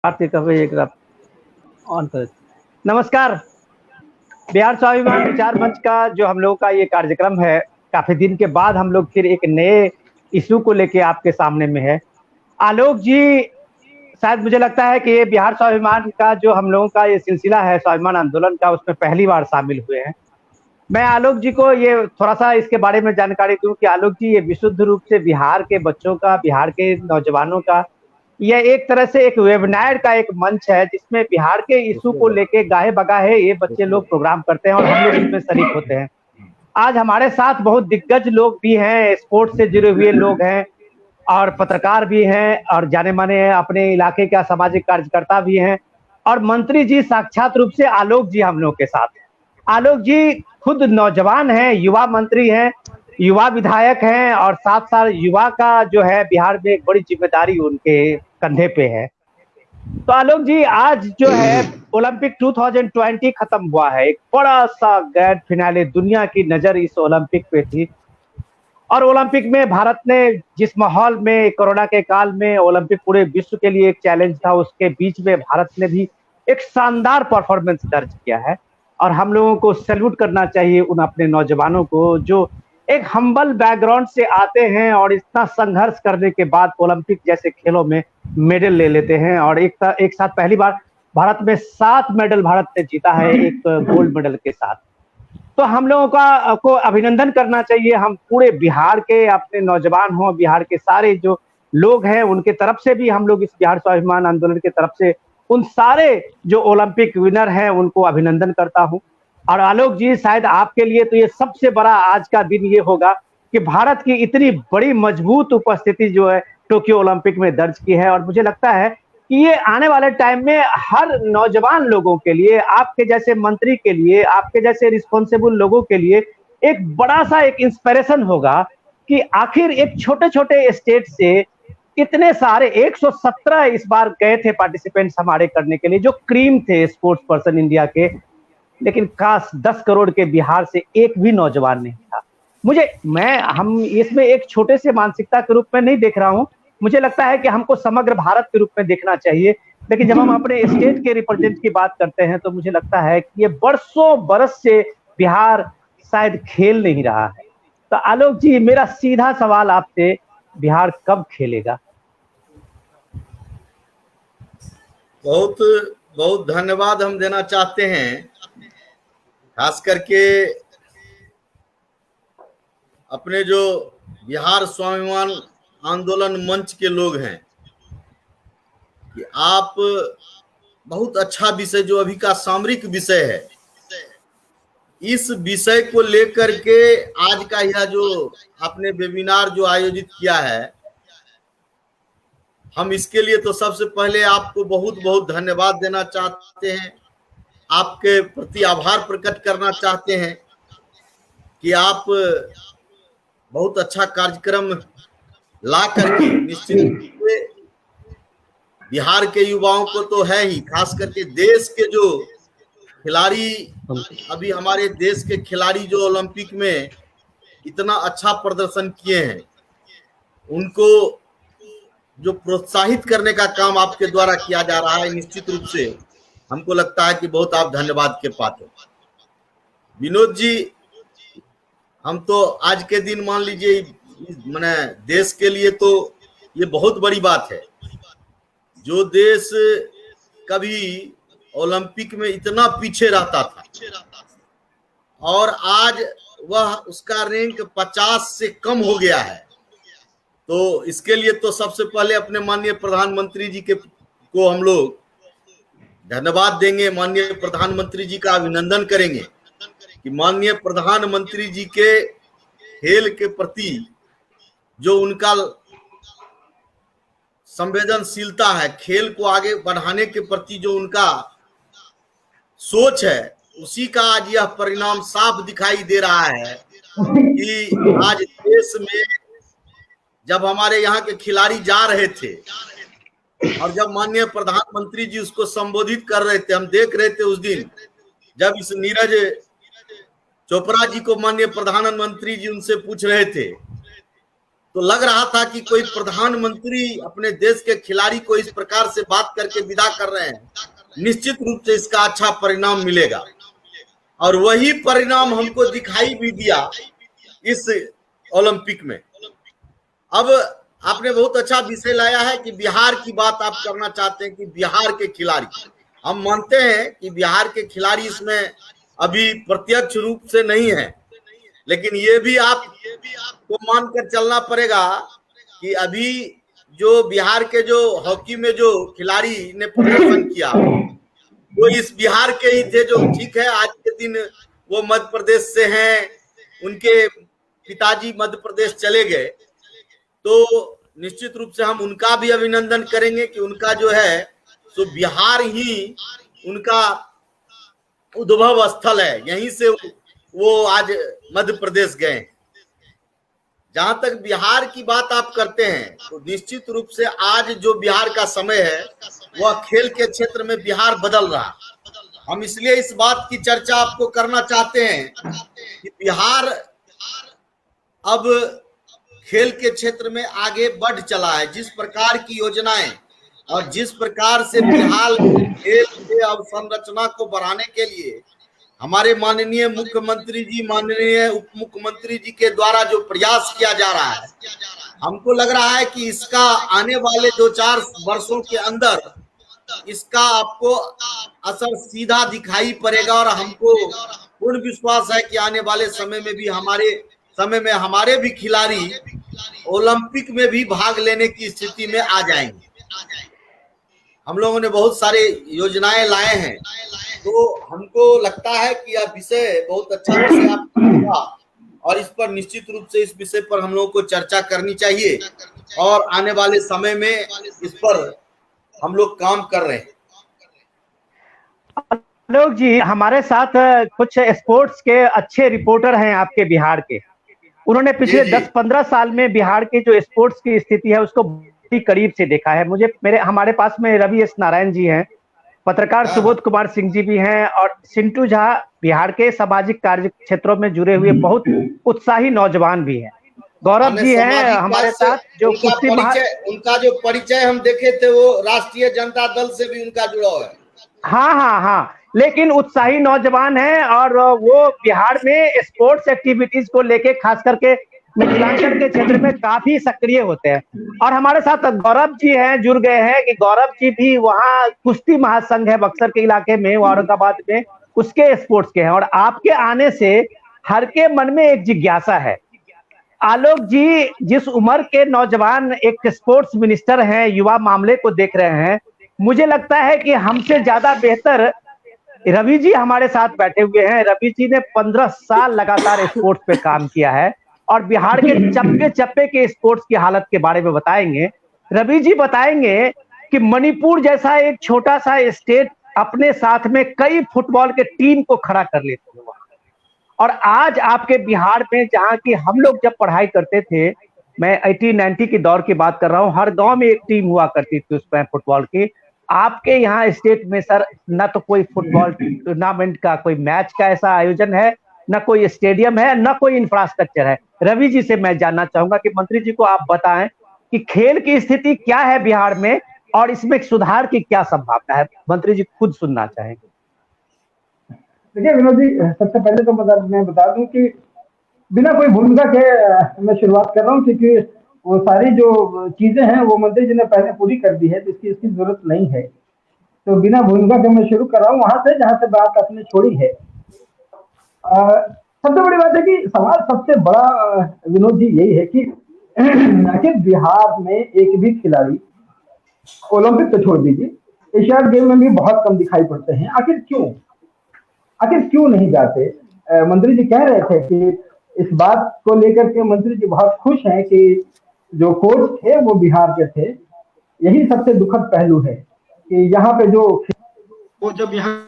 आरती का भाई एक रात ऑन कर। नमस्कार। बिहार स्वाभिमान विचार मंच का जो हम लोगों का ये कार्यक्रम है, काफी दिन के बाद हम लोग फिर एक नए इशू को लेके आपके सामने में है। आलोक जी, शायद मुझे लगता है कि ये बिहार स्वाभिमान का जो हम लोगों का ये सिलसिला है स्वाभिमान आंदोलन का, उसमें पहली बार शामिल हुए हैं। मैं आलोक जी को ये थोड़ा सा इसके बारे में जानकारी दूं कि आलोक जी ये विशुद्ध रूप से बिहार के बच्चों का, बिहार के नौजवानों का, यह एक तरह से एक वेबिनार का एक मंच है जिसमें बिहार के इशू को लेके गाहे बगाहे ये बच्चे लोग प्रोग्राम करते हैं और हम लोग इसमें शरीक होते हैं। आज हमारे साथ बहुत दिग्गज लोग भी हैं, स्पोर्ट्स से जुड़े हुए लोग हैं और पत्रकार भी हैं और जाने माने अपने इलाके का सामाजिक कार्यकर्ता भी हैं, और मंत्री जी साक्षात रूप से आलोक जी हम लोग के साथ हैं। आलोक जी खुद नौजवान हैं, युवा मंत्री हैं, युवा विधायक हैं और साथ साथ युवा का जो है बिहार में एक बड़ी जिम्मेदारी उनके कंधे पे है। तो आलोक जी, आज जो है ओलंपिक 2020 खत्म हुआ है, एक बड़ा सा ग्रैंड फिनाले, दुनिया की नजर इस ओलंपिक पे थी। और ओलंपिक में भारत ने जिस माहौल में कोरोना के काल में ओलंपिक पूरे विश्व के लिए एक चैलेंज था, उसके बीच में भारत ने भी एक शानदार परफॉर्मेंस दर्ज किया है। और हम लोगों को सैल्यूट करना चाहिए उन अपने नौजवानों को जो एक हम्बल बैकग्राउंड से आते हैं और इतना संघर्ष करने के बाद ओलंपिक जैसे खेलों में मेडल ले लेते हैं। और एक साथ पहली बार भारत में 7 मेडल भारत ने जीता है, एक गोल्ड मेडल के साथ। तो हम लोगों का को अभिनंदन करना चाहिए। हम पूरे बिहार के अपने नौजवान हों, बिहार के सारे जो लोग हैं उनके तरफ से भी हम लोग इस बिहार स्वाभिमान आंदोलन के तरफ से उन सारे जो ओलंपिक विनर हैं उनको अभिनंदन करता हूं। और आलोक जी, शायद आपके लिए तो ये सबसे बड़ा आज का दिन ये होगा कि भारत की इतनी बड़ी मजबूत उपस्थिति जो है टोक्यो ओलंपिक में दर्ज की है। और मुझे लगता है कि ये आने वाले टाइम में हर नौजवान लोगों के लिए, आपके जैसे मंत्री के लिए, आपके जैसे रिस्पॉन्सिबल लोगों के लिए एक बड़ा सा एक इंस्पिरेशन होगा कि आखिर एक छोटे छोटे स्टेट से इतने सारे 117 इस बार गए थे पार्टिसिपेंट्स हमारे करने के लिए, जो क्रीम थे स्पोर्ट्स पर्सन इंडिया के। लेकिन काश 10 करोड़ के बिहार से एक भी नौजवान नहीं था। हम इसमें एक छोटे से मानसिकता के रूप में नहीं देख रहा हूं। मुझे लगता है कि हमको समग्र भारत के रूप में देखना चाहिए। लेकिन जब हम अपने स्टेट के रिप्रेजेंट की बात करते हैं तो मुझे लगता है कि ये बरसों बरस से बिहार शायद खेल नहीं रहा है। तो आलोक जी, मेरा सीधा सवाल आपसे, बिहार कब खेलेगा? बहुत बहुत धन्यवाद हम देना चाहते हैं, खास करके अपने जो बिहार स्वाभिमान आंदोलन मंच के लोग हैं कि आप बहुत अच्छा विषय जो अभी का सामरिक विषय है, इस विषय को लेकर के आज का यह जो आपने वेबिनार जो आयोजित किया है, हम इसके लिए तो सबसे पहले आपको बहुत बहुत धन्यवाद देना चाहते हैं, आपके प्रति आभार प्रकट करना चाहते हैं कि आप बहुत अच्छा कार्यक्रम ला करके निश्चित रूप से बिहार के युवाओं को तो है ही, खास करके देश के जो खिलाड़ी, अभी हमारे देश के खिलाड़ी जो ओलंपिक में इतना अच्छा प्रदर्शन किए हैं, उनको जो प्रोत्साहित करने का काम आपके द्वारा किया जा रहा है, निश्चित रूप से हमको लगता है कि बहुत आप धन्यवाद के पात्र। विनोद जी, हम तो आज के दिन मान लीजिए मैंने देश के लिए तो ये बहुत बड़ी बात है, जो देश कभी ओलंपिक में इतना पीछे रहता था और आज वह उसका रैंक 50 से कम हो गया है। तो इसके लिए तो सबसे पहले अपने माननीय प्रधानमंत्री जी को हम लोग धन्यवाद देंगे, माननीय प्रधानमंत्री जी का अभिनंदन करेंगे कि माननीय प्रधानमंत्री जी के खेल के प्रति जो उनका संवेदनशीलता है, खेल को आगे बढ़ाने के प्रति जो उनका सोच है, उसी का आज यह परिणाम साफ दिखाई दे रहा है कि आज देश में जब हमारे यहाँ के खिलाड़ी जा रहे थे और जब माननीय प्रधानमंत्री जी उसको संबोधित कर रहे थे, हम देख रहे थे उस दिन जब इस नीरज चोपड़ा जी को माननीय प्रधानमंत्री जी उनसे पूछ रहे थे, तो लग रहा था कि कोई प्रधानमंत्री अपने देश के खिलाड़ी को इस प्रकार से बात करके विदा कर रहे हैं, निश्चित रूप से इसका अच्छा परिणाम मिलेगा। और वही परिणाम हमको दिखाई भी दिया इस ओलंपिक में। अब आपने बहुत अच्छा विषय लाया है कि बिहार की बात आप करना चाहते हैं कि बिहार के खिलाड़ी, हम मानते हैं कि बिहार के खिलाड़ी इसमें अभी प्रत्यक्ष रूप से नहीं है, लेकिन ये भी आपको मानकर चलना पड़ेगा कि अभी जो बिहार के जो हॉकी में जो खिलाड़ी ने प्रदर्शन किया वो इस बिहार के ही थे। जो ठीक है, आज के दिन वो मध्य प्रदेश से हैं, उनके पिताजी मध्य प्रदेश चले गए, तो निश्चित रूप से हम उनका भी अभिनंदन करेंगे कि उनका जो है तो बिहार ही उनका उद्भव स्थल है, यहीं से वो आज मध्य प्रदेश गए। जहां तक बिहार की बात आप करते हैं तो निश्चित रूप से आज जो बिहार का समय है वह खेल के क्षेत्र में बिहार बदल रहा। हम इसलिए इस बात की चर्चा आपको करना चाहते हैं कि बिहार अब खेल के क्षेत्र में आगे बढ़ चला है। जिस प्रकार की योजनाएं और जिस प्रकार से बिहार खेल के अवसंरचना को बढ़ाने के लिए हमारे माननीय मुख्यमंत्री जी, माननीय उप मुख्यमंत्री जी के द्वारा जो प्रयास किया जा रहा है, हमको लग रहा है कि इसका आने वाले 2-4 वर्षों के अंदर इसका आपको असर सीधा दिखाई पड़ेगा। और हमको पूर्ण विश्वास है कि आने वाले समय में हमारे भी खिलाड़ी ओलंपिक में भी भाग लेने की स्थिति में आ जाएंगे। हम लोगों ने बहुत सारे योजनाएं लाए हैं, तो हमको लगता है कि यह विषय बहुत अच्छा विषय आपका, और इस पर निश्चित रूप से इस विषय पर हम लोगों को चर्चा करनी चाहिए और आने वाले समय में इस पर हम लोग काम कर रहे हैं। आलोक जी, हमारे साथ कुछ स्पोर्ट्स के अच्छे रिपोर्टर हैं आपके बिहार के। उन्होंने पिछले 10-15 साल में बिहार के जो स्पोर्ट्स की स्थिति है उसको बहुत करीब से देखा है। हमारे पास में रवि एस नारायण जी हैं, पत्रकार सुबोध कुमार सिंह जी भी हैं, और सिंटू झा बिहार के सामाजिक कार्य क्षेत्रों में जुड़े हुए बहुत उत्साही नौजवान भी हैं। गौरव जी हैं हमारे साथ, जो उनका जो परिचय हम देखे थे वो राष्ट्रीय जनता दल से भी उनका जुड़ाव है। हाँ, लेकिन उत्साही नौजवान हैं और वो बिहार में स्पोर्ट्स एक्टिविटीज को लेके खास करके मिथिलांचल के क्षेत्र में काफी सक्रिय होते हैं। और हमारे साथ गौरव जी हैं, जुड़ गए हैं कि गौरव जी भी वहाँ कुश्ती महासंघ है बक्सर के इलाके में, औरंगाबाद में, उसके स्पोर्ट्स के हैं। और आपके आने से हर के मन में एक जिज्ञासा है। आलोक जी जिस उम्र के नौजवान एक स्पोर्ट्स मिनिस्टर हैं, युवा मामले को देख रहे हैं, मुझे लगता है कि हमसे ज्यादा बेहतर रवि जी हमारे साथ बैठे हुए हैं। रवि जी ने 15 साल लगातार स्पोर्ट्स पे काम किया है और बिहार के चप्पे चप्पे के स्पोर्ट्स की हालत के बारे में बताएंगे। रवि जी बताएंगे कि मणिपुर जैसा एक छोटा सा स्टेट अपने साथ में कई फुटबॉल के टीम को खड़ा कर लेते हैं। और आज आपके बिहार में, जहां की हम लोग जब पढ़ाई करते थे, मैं 1890 की दौर की बात कर रहा हूं, हर गांव में एक टीम हुआ करती थी उसमें फुटबॉल की। आपके यहाँ स्टेट में सर न तो कोई फुटबॉल टूर्नामेंट का कोई मैच का ऐसा आयोजन है, न कोई स्टेडियम है, न कोई इंफ्रास्ट्रक्चर है। रवि जी से मैं जानना चाहूंगा कि मंत्री जी को आप बताएं कि खेल की स्थिति क्या है बिहार में और इसमें सुधार की क्या संभावना है। मंत्री जी खुद सुनना चाहेंगे। देखिए विनोद जी, सबसे पहले तो मैं बता दूं कि बिना कोई भूमिका के मैं शुरुआत कर रहा हूँ, क्योंकि वो सारी जो चीजें हैं वो मंत्री जी ने पहले पूरी कर दी है, जिसकी इसकी जरूरत नहीं है। तो बिना भूमिका के मैं शुरू कर रहा हूँ वहां से जहां से बात आपने छोड़ी है। सबसे बड़ी बात है कि सवाल सबसे बड़ा विनोद जी यही है कि आखिर बिहार में एक भी खिलाड़ी, ओलंपिक तो छोड़ दीजिए, एशियाड गेम में भी बहुत कम दिखाई पड़ते हैं। आखिर क्यों नहीं जाते? मंत्री जी कह रहे थे कि इस बात को लेकर के मंत्री जी बहुत खुश हैं कि जो कोच थे वो बिहार के थे। यही सबसे दुखद पहलू है कि यहाँ पे वो जब यहाँ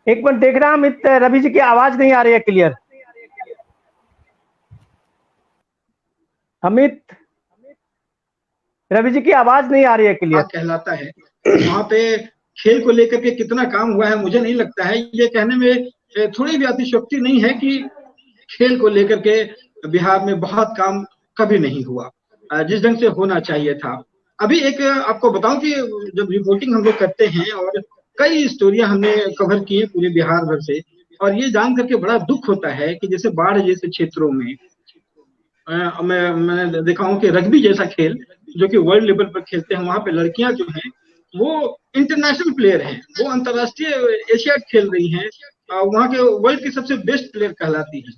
एक मिनट देख रहा हूं, रवि जी की आवाज नहीं आ रही है क्लियर। अमित, रवि जी की आवाज नहीं आ रही है क्लियर। कहलाता है वहाँ पे खेल को लेकर के कितना काम हुआ है, मुझे नहीं लगता है, ये कहने में थोड़ी भी अतिशयोक्ति नहीं है कि खेल को लेकर के बिहार में बहुत काम कभी नहीं हुआ जिस ढंग से होना चाहिए था। अभी एक आपको बताऊं कि जब रिपोर्टिंग हम लोग करते हैं और कई स्टोरियां हमने कवर की है पूरे बिहार भर से, और ये जान करके बड़ा दुख होता है कि जैसे बाढ़ जैसे क्षेत्रों में मैंने देखा हूं कि रग्बी जैसा खेल जो कि वर्ल्ड लेवल पर खेलते हैं, वहां पे लड़कियां जो हैं वो इंटरनेशनल प्लेयर हैं, वो अंतर्राष्ट्रीय एशियाड खेल रही हैं, वहां के वर्ल्ड की सबसे बेस्ट प्लेयर कहलाती हैं।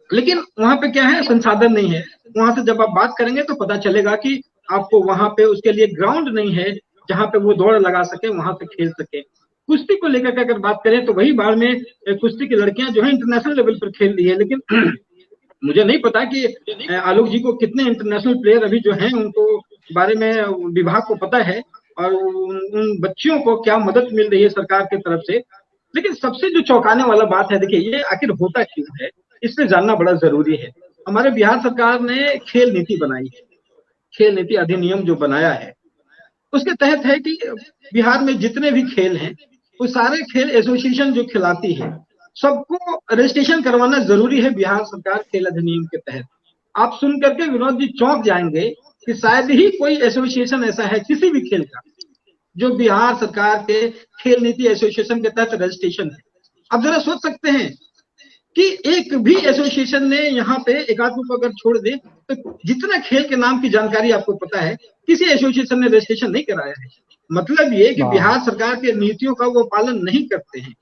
लेकिन वहां पे क्या है, संसाधन नहीं है। वहां से जब आप बात करेंगे तो पता चलेगा कि आपको वहां पे उसके लिए ग्राउंड नहीं है जहां पे वो दौड़ लगा सके, वहां पे खेल सके। कुश्ती को लेकर अगर बात करें तो वही बाढ़ में कुश्ती की लड़कियां जो है इंटरनेशनल लेवल पर खेल रही है, लेकिन मुझे नहीं पता कि आलोक जी को कितने इंटरनेशनल प्लेयर अभी जो हैं उनको बारे में विभाग को पता है, और उन बच्चियों को क्या मदद मिल रही है सरकार की तरफ से। लेकिन सबसे जो चौंकाने वाला बात है, देखिए ये आखिर होता क्यों है, इससे जानना बड़ा जरूरी है। हमारे बिहार सरकार ने खेल नीति बनाई है, खेल नीति अधिनियम जो बनाया है उसके तहत है कि बिहार में जितने भी खेल हैं वो सारे खेल एसोसिएशन जो खिलाती है सबको रजिस्ट्रेशन करवाना जरूरी है बिहार सरकार खेल अधिनियम के तहत। आप सुन करके विनोद जी चौंक जाएंगे कि शायद ही कोई एसोसिएशन ऐसा है किसी भी खेल का जो बिहार सरकार के खेल नीति एसोसिएशन के तहत रजिस्ट्रेशन है। अब जरा सोच सकते हैं कि एक भी एसोसिएशन ने यहाँ पे एक आध को अगर छोड़ दे तो जितना खेल के नाम की जानकारी आपको पता है किसी एसोसिएशन ने रजिस्ट्रेशन नहीं कराया है। मतलब ये कि बिहार सरकार के नीतियों का वो पालन नहीं करते हैं।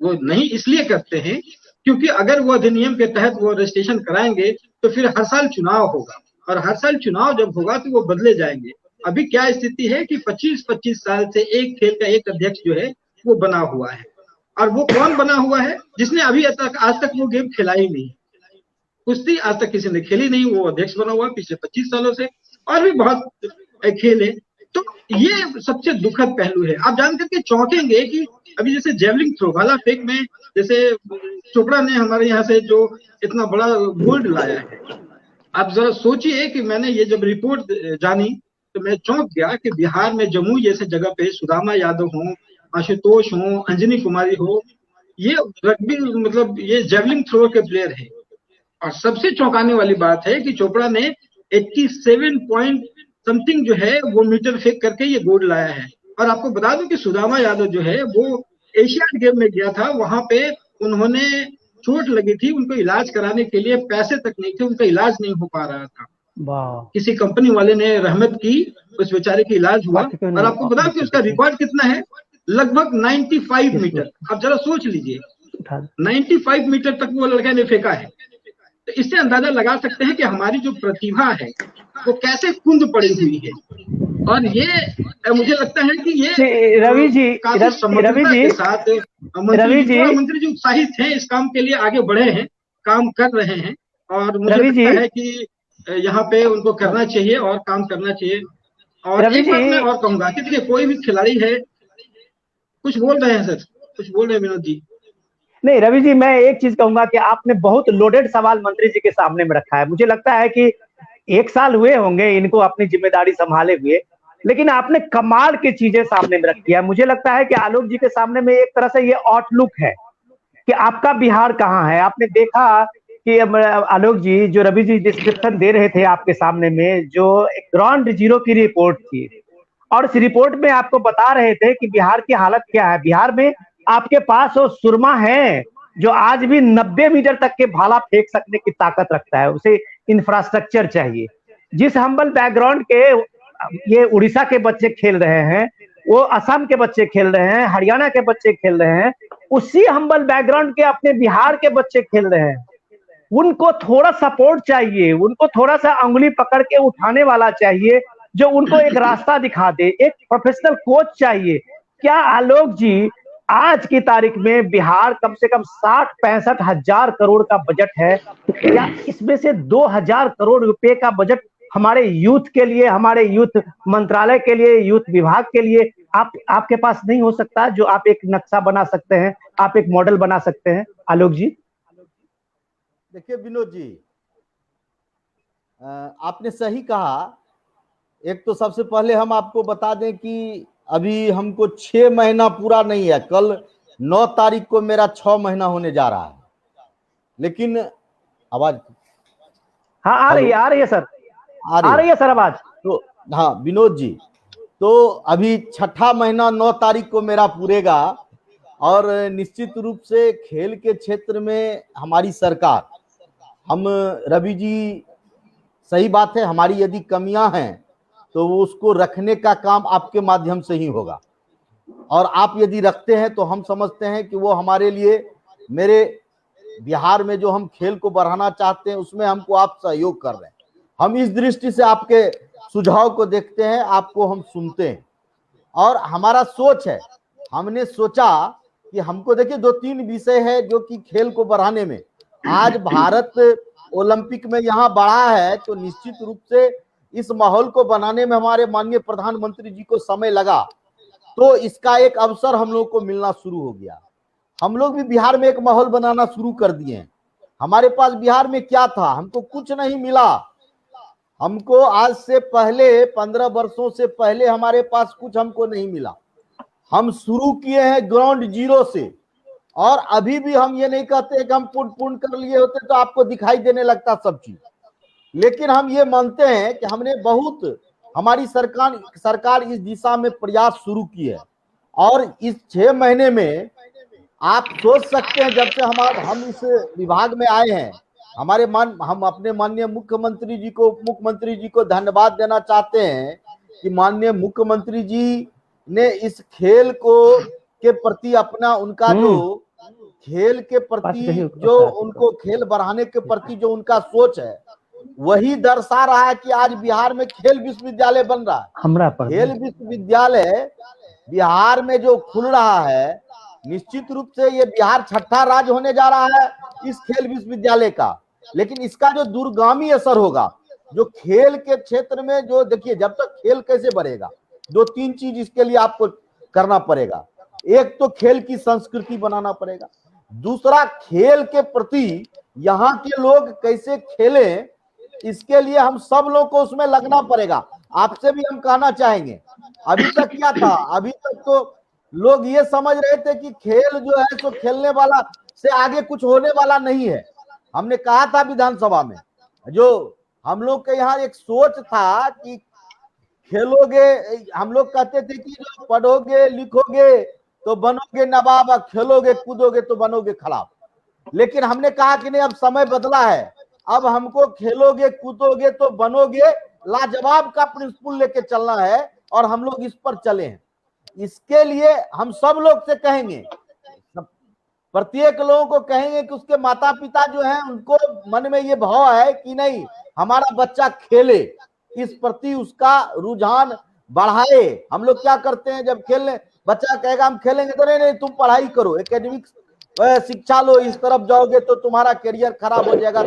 वो नहीं इसलिए करते हैं क्योंकि अगर वो अधिनियम के तहत वो रजिस्ट्रेशन कराएंगे तो फिर हर साल चुनाव होगा, और हर साल चुनाव जब होगा तो वो बदले जाएंगे। अभी क्या स्थिति है कि 25-25 साल से एक खेल का एक अध्यक्ष जो है वो बना हुआ है, और वो कौन बना हुआ है जिसने अभी आज तक वो गेम खेला ही नहीं। कुश्ती आज तक किसी ने खेली नहीं, वो अध्यक्ष बना हुआ पिछले 25 सालों से, और भी बहुत खेल है। तो ये सबसे दुखद पहलू है। आप जान करके चौंकेंगे कि अभी जैसे जेवलिंग थ्रो भाला फेंक में जैसे चोपड़ा ने हमारे यहाँ से जो इतना बड़ा गोल्ड लाया है, आप जरा सोचिए कि मैंने ये जब रिपोर्ट जानी तो मैं चौंक गया कि बिहार में जमुई जैसे जगह पे सुदामा यादव हो, आशुतोष हो, अंजनी कुमारी हो, ये रग्बी मतलब ये जेवलिंग थ्रो के प्लेयर है। और सबसे चौंकाने वाली बात है कि चोपड़ा ने 87 पॉइंट समथिंग जो है वो मीटर फेंक करके ये गोल्ड लाया है। और आपको बता दूं कि सुदामा यादव जो है वो एशियाड गेम में गया था, वहां पे उन्होंने चोट लगी थी, उनको इलाज कराने के लिए पैसे तक नहीं थे, उनका इलाज नहीं हो पा रहा था। किसी कंपनी वाले ने रहमत की, उस बेचारे का इलाज हुआ। और आपको बता कि उसका रिकॉर्ड कितना है, लगभग 95 मीटर। आप जरा सोच लीजिए 95 मीटर तक वो लड़का ने फेंका है। तो इससे अंदाजा लगा सकते हैं कि हमारी जो प्रतिभा है वो कैसे कुंद पड़ी हुई है। और ये मुझे लगता है कि ये रवि जी के साथ मंत्री जी उत्साहित हैं, इस काम के लिए आगे बढ़े हैं, काम कर रहे हैं, और मुझे लगता है कि यहाँ पे उनको करना चाहिए और काम करना चाहिए। और एक बात मैं और कहूंगा कि देखिए कोई भी खिलाड़ी है, कुछ बोल रहे हैं सर, कुछ बोल रहे हैं विनोद जी। नहीं रवि जी, मैं एक चीज कहूंगा कि आपने बहुत लोडेड सवाल मंत्री जी के सामने में रखा है। मुझे लगता है कि 1 साल हुए होंगे इनको अपनी जिम्मेदारी संभाले हुए, लेकिन आपने कमाल की चीजें सामने में रखी है। मुझे लगता है कि आलोक जी के सामने में एक तरह से ये आउटलुक है कि आपका बिहार कहाँ है। आपने देखा कि आलोक जी जो रवि जी डिस्क्रिप्शन दे रहे थे आपके सामने में, जो ग्राउंड जीरो की रिपोर्ट थी, और इस रिपोर्ट में आपको बता रहे थे कि बिहार की हालत क्या है। बिहार में आपके पास वो सुरमा है जो आज भी 90 मीटर तक के भाला फेंक सकने की ताकत रखता है। उसे इंफ्रास्ट्रक्चर चाहिए। जिस हम्बल बैकग्राउंड के ये उड़ीसा के बच्चे खेल रहे हैं, वो असम के बच्चे खेल रहे हैं, हरियाणा के बच्चे खेल रहे हैं, उसी हम्बल बैकग्राउंड के अपने बिहार के बच्चे खेल रहे हैं। उनको थोड़ा सपोर्ट चाहिए, उनको थोड़ा सा अंगुली पकड़ के उठाने वाला चाहिए जो उनको एक रास्ता दिखा दे, एक प्रोफेशनल कोच चाहिए। क्या आलोक जी आज की तारीख में बिहार कम से कम 60-65 हजार करोड़ का बजट है, क्या इसमें से 2000 करोड़ रुपए का बजट हमारे यूथ के लिए, हमारे यूथ मंत्रालय के लिए, यूथ विभाग के लिए आपके पास नहीं हो सकता, जो आप एक नक्शा बना सकते हैं, आप एक मॉडल बना सकते हैं? आलोक जी देखिए विनोद जी, आपने सही कहा। एक तो सबसे पहले हम आपको बता दें कि अभी हमको 6 महीना पूरा नहीं है, कल 9 तारीख को मेरा 6 महीना होने जा रहा है। लेकिन आवाज, हाँ आ रही है सर, आ रही है सर आवाज। तो हाँ विनोद जी, तो अभी 6ठा महीना 9 तारीख को मेरा पूरेगा, और निश्चित रूप से खेल के क्षेत्र में हमारी सरकार, हम रवि जी, सही बात है, हमारी यदि कमियां हैं तो वो उसको रखने का काम आपके माध्यम से ही होगा, और आप यदि रखते हैं तो हम समझते हैं कि वो हमारे लिए, मेरे बिहार में जो हम खेल को बढ़ाना चाहते हैं उसमें हमको आप सहयोग कर रहे हैं। हम इस दृष्टि से आपके सुझाव को देखते हैं, आपको हम सुनते हैं, और हमारा सोच है, हमने सोचा कि हमको देखिए 2-3 विषय है जो कि खेल को बढ़ाने में, आज भारत ओलंपिक में यहाँ बढ़ा है, तो निश्चित रूप से इस माहौल को बनाने में हमारे माननीय प्रधानमंत्री जी को समय लगा, तो इसका एक अवसर हम लोग को मिलना शुरू हो गया। हम लोग भी बिहार में एक माहौल बनाना शुरू कर दिए हैं। हमारे पास बिहार में क्या था, हमको कुछ नहीं मिला। हमको आज से पहले 15 वर्षों से पहले हमारे पास कुछ हमको नहीं मिला। हम शुरू किए हैं ग्राउंड जीरो से, और अभी भी हम ये नहीं कहते कि हम पूर्ण कर लिए होते तो आपको दिखाई देने लगता सब चीज, लेकिन हम ये मानते हैं कि हमने बहुत, हमारी सरकार इस दिशा में प्रयास शुरू की है, और इस 6 महीने में आप सोच सकते हैं, जब से हम इस विभाग में आए हैं, हम अपने माननीय मुख्यमंत्री जी को, उप मुख्यमंत्री जी को धन्यवाद देना चाहते हैं कि माननीय मुख्यमंत्री जी ने इस खेल को के प्रति अपना, उनका जो खेल के प्रति जो उनको खेल बढ़ाने के प्रति जो उनका सोच है, वही दर्शा रहा है कि आज बिहार में खेल विश्वविद्यालय बन रहा है। खेल विश्वविद्यालय बिहार में जो खुल रहा है, निश्चित रूप से ये बिहार 6ठा राज्य होने जा रहा है इस खेल विश्वविद्यालय का, लेकिन इसका जो दूरगामी असर होगा, जो खेल के क्षेत्र में, जो देखिए जब तक खेल कैसे बढ़ेगा, 2-3 चीज इसके लिए आपको करना पड़ेगा। एक तो खेल की संस्कृति बनाना पड़ेगा, दूसरा खेल के प्रति यहाँ के लोग कैसे खेलें, इसके लिए हम सब लोग को उसमें लगना पड़ेगा। आपसे भी हम कहना चाहेंगे, अभी तक क्या था, अभी तक तो लोग ये समझ रहे थे कि खेल जो है सो खेलने वाला से आगे कुछ होने वाला नहीं है। हमने कहा था विधानसभा में, जो हम लोग के यहाँ एक सोच था कि खेलोगे, हम लोग कहते थे कि जो पढ़ोगे लिखोगे तो बनोगे नवाब, और खेलोगे कूदोगे तो बनोगे खराब। लेकिन हमने कहा कि नहीं, अब समय बदला है, अब हमको खेलोगे कूदोगे तो बनोगे लाजवाब का प्रिंसिपल लेके चलना है, और हम लोग इस पर चले हैं। इसके लिए हम सब लोग से कहेंगे, प्रत्येक लोगों को कहेंगे कि उसके माता पिता जो हैं उनको मन में ये भाव है कि नहीं, हमारा बच्चा खेले, इस प्रति उसका रुझान बढ़ाए। हम लोग क्या करते हैं, जब खेलने बच्चा कहेगा हम खेलेंगे, तो नहीं तुम पढ़ाई करो, एकेडमिक शिक्षा लो, इस तरफ जाओगे तो तुम्हारा करियर खराब हो जाएगा।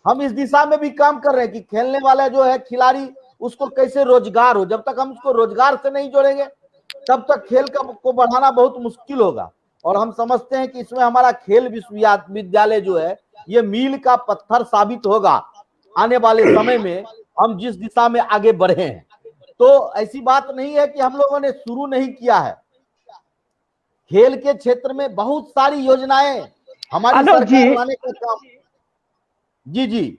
हम इस दिशा में भी काम कर रहे हैं कि खेलने वाला जो है खिलाड़ी, उसको कैसे रोजगार हो। जब तक हम उसको रोजगार से नहीं जोड़ेंगे तब तक खेल को बढ़ाना बहुत मुश्किल होगा। और हम समझते हैं कि इसमें हमारा खेल विश्वविद्यालय जो है ये मील का पत्थर साबित होगा आने वाले समय में, हम जिस दिशा में आगे बढ़े हैं। तो ऐसी बात नहीं है कि हम लोगों ने शुरू नहीं किया है, खेल के क्षेत्र में बहुत सारी योजनाएं हमारी सरकार लाने का काम। जी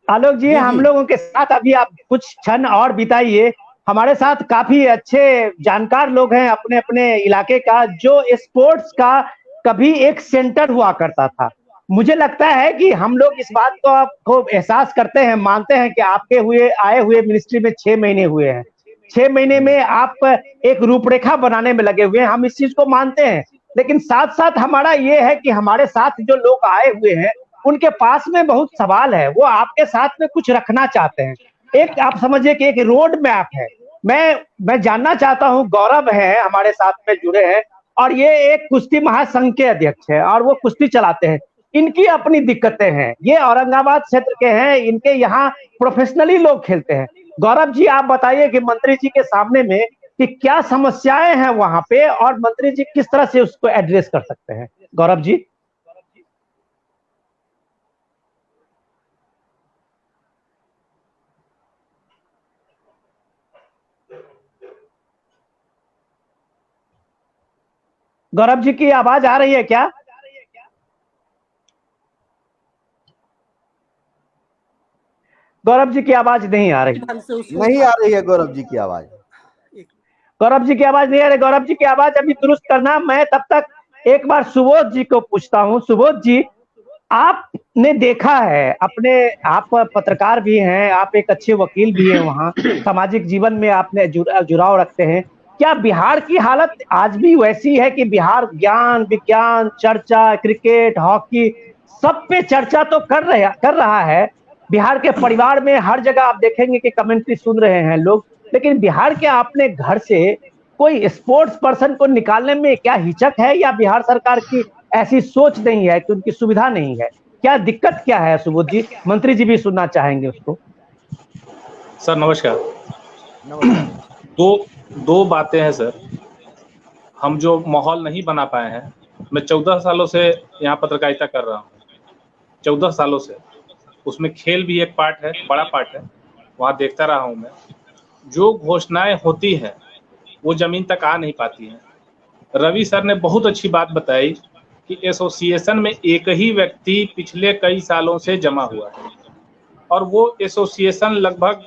आलोक जी, हम लोगों के साथ अभी आप कुछ क्षण और बिताइए। हमारे साथ काफी अच्छे जानकार लोग हैं अपने अपने इलाके का, जो स्पोर्ट्स का कभी एक सेंटर हुआ करता था। मुझे लगता है कि हम लोग इस बात को आपको एहसास करते हैं, मानते हैं कि आपके आए हुए मिनिस्ट्री में 6 महीने हुए हैं। 6 महीने में आप एक रूपरेखा बनाने में लगे हुए हैं, हम इस चीज को मानते हैं। लेकिन साथ साथ हमारा ये है कि हमारे साथ जो लोग आए हुए हैं उनके पास में बहुत सवाल है, वो आपके साथ में कुछ रखना चाहते हैं। एक आप समझिए कि एक रोड मैप है। मैं जानना चाहता हूं, गौरव है हमारे साथ में जुड़े हैं, और ये एक कुश्ती महासंघ के अध्यक्ष है और वो कुश्ती चलाते हैं। इनकी अपनी दिक्कतें हैं, ये औरंगाबाद क्षेत्र के हैं, इनके यहाँ प्रोफेशनली लोग खेलते हैं। गौरव जी, आप बताइए कि मंत्री जी के सामने में कि क्या समस्याएं हैं वहां पे, और मंत्री जी किस तरह से उसको एड्रेस कर सकते हैं। गौरव जी। गौरव जी की आवाज आ रही है क्या? गौरव जी की आवाज नहीं आ रही। नहीं आ रही है गौरव जी की आवाज। गौरव जी की आवाज नहीं आ रही। गौरव जी की आवाज अभी दुरुस्त करना। मैं तब तक एक बार सुबोध जी को पूछता हूँ। सुबोध जी, आपने देखा है अपने, आप पत्रकार भी हैं, आप एक अच्छे वकील भी हैं, वहाँ सामाजिक जीवन में आपने जुड़ाव रखते हैं। क्या बिहार की हालत आज भी वैसी है कि बिहार ज्ञान विज्ञान चर्चा, क्रिकेट, हॉकी, सब पे चर्चा तो कर रहा है। बिहार के परिवार में हर जगह आप देखेंगे कि कमेंट्री सुन रहे हैं लोग, लेकिन बिहार के अपने घर से कोई स्पोर्ट्स पर्सन को निकालने में क्या हिचक है, या बिहार सरकार की ऐसी सोच नहीं है कि उनकी सुविधा नहीं है? क्या दिक्कत क्या है सुबोध जी? मंत्री जी भी सुनना चाहेंगे उसको। सर नमस्कार। नमस्कार। दो बातें हैं सर। हम जो माहौल नहीं बना पाए हैं, मैं 14 सालों से यहाँ पत्रकारिता कर रहा हूँ, 14 सालों से। उसमें खेल भी एक पार्ट है, बड़ा पार्ट है, वहाँ देखता रहा हूँ मैं। जो घोषणाएं होती हैं वो जमीन तक आ नहीं पाती हैं। रवि सर ने बहुत अच्छी बात बताई कि एसोसिएशन में एक ही व्यक्ति पिछले कई सालों से जमा हुआ है, और वो एसोसिएशन लगभग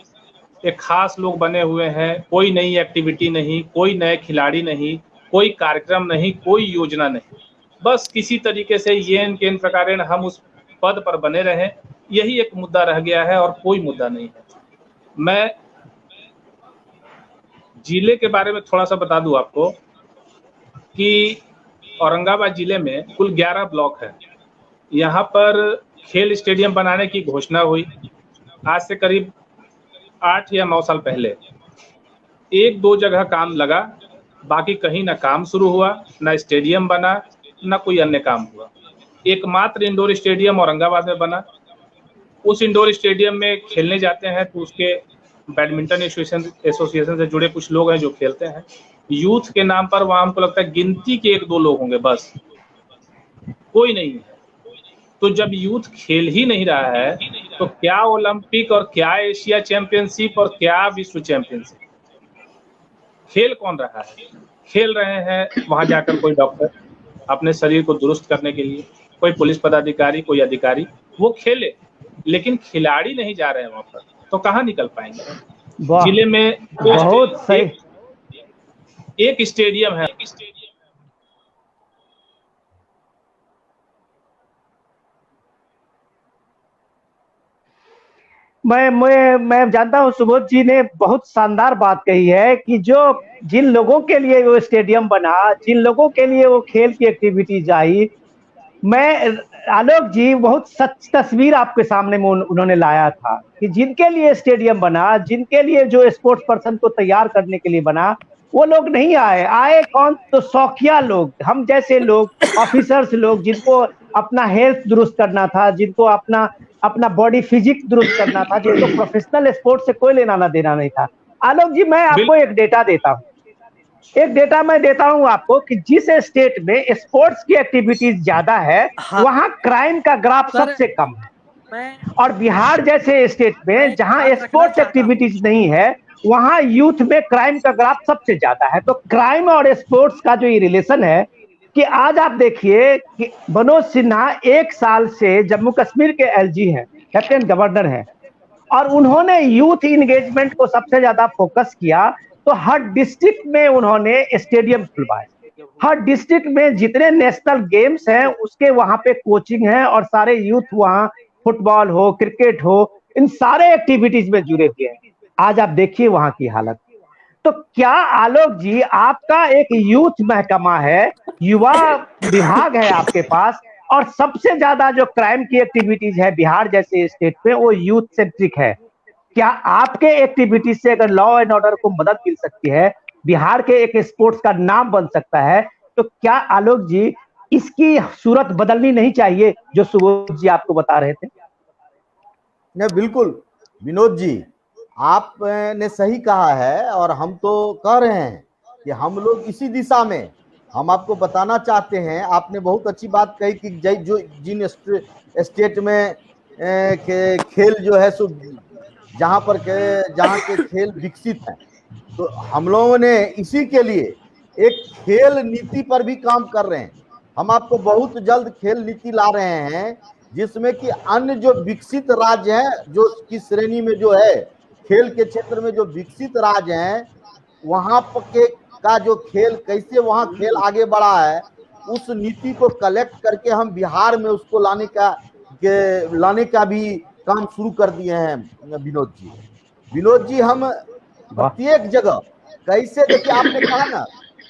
एक खास लोग बने हुए हैं। कोई नई एक्टिविटी नहीं, कोई नए खिलाड़ी नहीं, कोई कार्यक्रम नहीं, कोई योजना नहीं। बस किसी तरीके से येन केन प्रकारेण हम उस पद पर बने रहें, यही एक मुद्दा रह गया है और कोई मुद्दा नहीं है। मैं जिले के बारे में थोड़ा सा बता दूं आपको कि औरंगाबाद जिले में कुल 11 ब्लॉक है। यहाँ पर खेल स्टेडियम बनाने की घोषणा हुई आज से करीब 8 या 9 साल पहले। 1-2 जगह काम लगा, बाकी कहीं ना काम शुरू हुआ, ना स्टेडियम बना, ना कोई अन्य काम हुआ। एकमात्र इंडोर स्टेडियम औरंगाबाद में बना। उस इंडोर स्टेडियम में खेलने जाते हैं तो उसके बैडमिंटन एसोसिएशन से जुड़े कुछ लोग हैं जो खेलते हैं। यूथ के नाम पर वहाँ हमको लगता है गिनती के 1-2 लोग होंगे, बस, कोई नहीं है। तो जब यूथ खेल ही नहीं रहा है तो क्या ओलंपिक और क्या एशिया चैंपियनशिप और क्या विश्व चैंपियनशिप? खेल कौन रहा है? खेल रहे हैं वहां जाकर कोई डॉक्टर अपने शरीर को दुरुस्त करने के लिए, कोई पुलिस पदाधिकारी, कोई अधिकारी, वो खेले, लेकिन खिलाड़ी नहीं जा रहे हैं वहां पर, तो कहाँ निकल पाएंगे? जिले में बहुत सही। एक स्टेडियम है। मैं जानता हूं सुबोध जी ने बहुत शानदार बात कही है कि जो जिन लोगों के लिए वो स्टेडियम बना, जिन लोगों के लिए वो खेल की एक्टिविटीज आई, मैं आलोक जी बहुत सच तस्वीर आपके सामने में उन्होंने लाया था कि जिनके लिए स्टेडियम बना, जिनके लिए जो स्पोर्ट्स पर्सन को तैयार करने के लिए बना, वो लोग नहीं आए कौन? तो शौकिया लोग, हम जैसे लोग, ऑफिसर्स लोग, जिनको अपना हेल्थ दुरुस्त करना था, जिनको अपना अपना बॉडी फिजिक दुरुस्त करना था, जिनको प्रोफेशनल स्पोर्ट्स से कोई लेना ना देना नहीं था। आलोक जी, मैं आपको एक डेटा देता हूँ, मैं देता हूं आपको कि जिस स्टेट में स्पोर्ट्स की एक्टिविटीज ज्यादा है, हाँ, वहां क्राइम का ग्राफ सबसे कम है। और बिहार जैसे स्टेट में जहां स्पोर्ट्स एक्टिविटीज नहीं है, वहां यूथ में क्राइम का ग्राफ सबसे ज्यादा है। तो क्राइम और स्पोर्ट्स का जो ये रिलेशन है कि आज आप देखिए कि मनोज सिन्हा 1 साल से जम्मू कश्मीर के एलजी हैं, लेफ्टिनेंट गवर्नर हैं, और उन्होंने यूथ इंगेजमेंट को सबसे ज्यादा फोकस किया। तो हर डिस्ट्रिक्ट में उन्होंने स्टेडियम खुलवाए, हर डिस्ट्रिक्ट में जितने नेशनल गेम्स हैं उसके वहां पे कोचिंग है, और सारे यूथ वहां फुटबॉल हो, क्रिकेट हो, इन सारे एक्टिविटीज में जुड़े हुए हैं। आज आप देखिए वहां की हालत। तो क्या आलोक जी, आपका एक यूथ महकमा है, युवा विभाग है आपके पास, और सबसे ज्यादा जो क्राइम की एक्टिविटीज है बिहार जैसे स्टेट में वो यूथ सेंट्रिक है। क्या आपके एक्टिविटीज से अगर लॉ एंड ऑर्डर को मदद मिल सकती है, बिहार के एक स्पोर्ट्स का नाम बन सकता है, तो क्या आलोक जी इसकी सूरत बदलनी नहीं चाहिए जो सुबोध जी आपको बता रहे थे? नहीं, बिल्कुल विनोद जी, आपने सही कहा है, और हम तो कह रहे हैं कि हम लोग इसी दिशा में, हम आपको बताना चाहते हैं। आपने बहुत अच्छी बात कही कि जो जिन स्टेट में खेल जो है सो जहाँ के खेल विकसित हैं, तो हम लोगों ने इसी के लिए एक खेल नीति पर भी काम कर रहे हैं। हम आपको बहुत जल्द खेल नीति ला रहे हैं, जिसमें कि अन्य जो विकसित राज्य हैं, जो की श्रेणी में जो है खेल के क्षेत्र में जो विकसित राज्य हैं, वहां के का जो खेल कैसे वहां खेल आगे बढ़ा है, उस नीति को कलेक्ट करके हम बिहार में उसको लाने का भी काम शुरू कर दिए हैं विनोद जी। विनोद जी, हम प्रत्येक जगह कैसे, देखिए आपने कहा ना,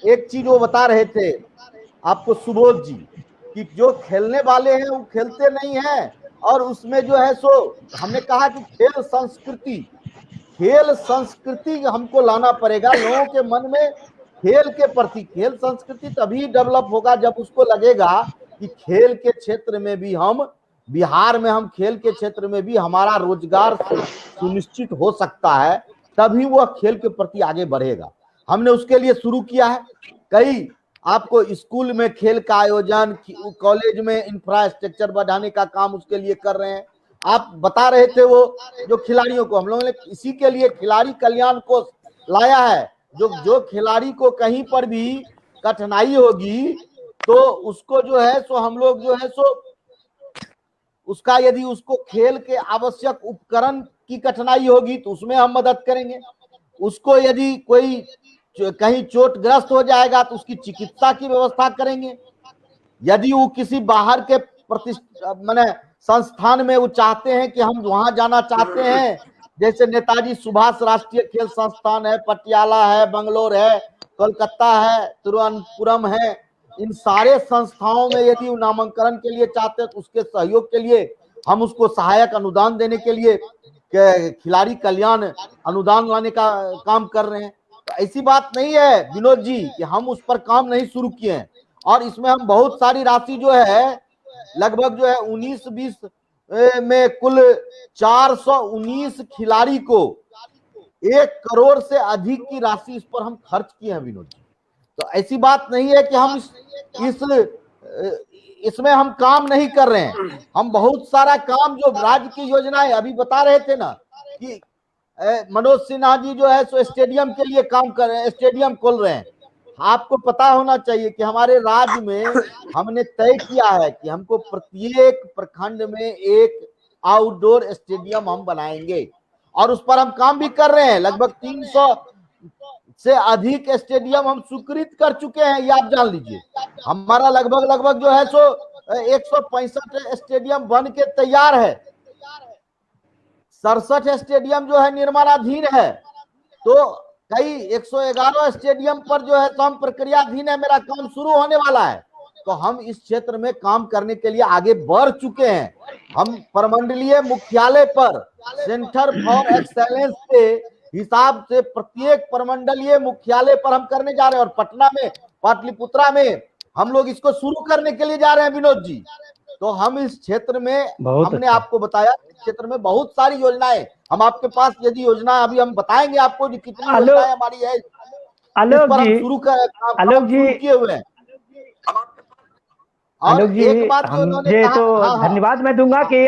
एक चीज वो बता रहे थे आपको सुबोध जी, कि जो खेलने वाले हैं वो खेलते नहीं हैं, और उसमें जो है सो हमने कहा कि खेल संस्कृति हमको लाना पड़ेगा लोगों के मन में। खेल के प्रति खेल संस्कृति तभी डेवलप होगा जब उसको लगेगा कि खेल के क्षेत्र में भी हम बिहार में, हम खेल के क्षेत्र में भी हमारा रोजगार सुनिश्चित हो सकता है, तभी वह खेल के प्रति आगे बढ़ेगा। हमने उसके लिए शुरू किया है कई, आपको स्कूल में खेल का आयोजन, कॉलेज में इंफ्रास्ट्रक्चर बढ़ाने का काम उसके लिए कर रहे हैं। आप बता रहे थे वो जो खिलाड़ियों को, हम लोगों ने इसी के लिए खिलाड़ी कल्याण को लाया है। जो खिलाड़ी को कहीं पर भी कठिनाई होगी तो उसको जो है सो हम लोग जो है सो उसका, यदि उसको खेल के आवश्यक उपकरण की कठिनाई होगी तो उसमें हम मदद करेंगे। उसको यदि कोई कहीं चोटग्रस्त हो जाएगा तो उसकी चिकित्सा की व्यवस्था करेंगे। यदि वो किसी बाहर के माने संस्थान में वो चाहते हैं कि हम वहां जाना चाहते हैं, जैसे नेताजी सुभाष राष्ट्रीय खेल संस्थान है, पटियाला है, बंगलोर है, कोलकाता है, तिरुवनंतपुरम है, इन सारे संस्थाओं में यदि वो नामांकन के लिए चाहते हैं तो उसके सहयोग के लिए हम उसको सहायक अनुदान देने के लिए खिलाड़ी कल्याण अनुदान लाने का काम कर रहे हैं। तो ऐसी बात नहीं है विनोद जी कि हम उस पर काम नहीं शुरू किए हैं, और इसमें हम बहुत सारी राशि जो है लगभग जो है 19-20 में कुल 419 खिलाड़ी को 1 करोड़ से अधिक की राशि इस पर हम खर्च किए हैं विनोद जी। तो ऐसी बात नहीं है कि हम इसमें हम काम नहीं कर रहे हैं। हम बहुत सारा काम, जो राज्य की योजनाएं अभी बता रहे थे ना कि मनोज सिन्हा जी जो है सो स्टेडियम के लिए काम कर रहे हैं, स्टेडियम खोल रहे हैं। आपको पता होना चाहिए कि हमारे राज्य में हमने तय किया है कि हमको प्रत्येक प्रखंड में एक आउटडोर स्टेडियम हम बनाएंगे, और उस पर हम काम भी कर रहे हैं। लगभग 300 से अधिक स्टेडियम हम स्वीकृत कर चुके हैं, ये आप जान लीजिए। हमारा लगभग जो है सो 165 स्टेडियम बन के तैयार है, 67 स्टेडियम जो है निर्माणाधीन है, तो कई 111 स्टेडियम पर जो है तो हम प्रक्रियाधीन है, मेरा काम शुरू होने वाला है। तो हम इस क्षेत्र में काम करने के लिए आगे बढ़ चुके हैं। हम प्रमंडलीय मुख्यालय पर सेंटर फॉर एक्सेलेंस के हिसाब से प्रत्येक प्रमंडलीय मुख्यालय पर हम करने जा रहे हैं, और पटना में, पाटलिपुत्रा में हम लोग इसको शुरू करने के लिए जा रहे हैं विनोद जी। तो हम इस क्षेत्र में, हमने आपको बताया इस क्षेत्र में बहुत सारी योजनाएं, हम आपके पास यदि योजना अभी हम बताएंगे आपको कि कितनी योजनाएं हमारी है, आलोक जी, शुरू किए हुए हैं। आलोक जी, मुझे तो धन्यवाद मैं दूंगा कि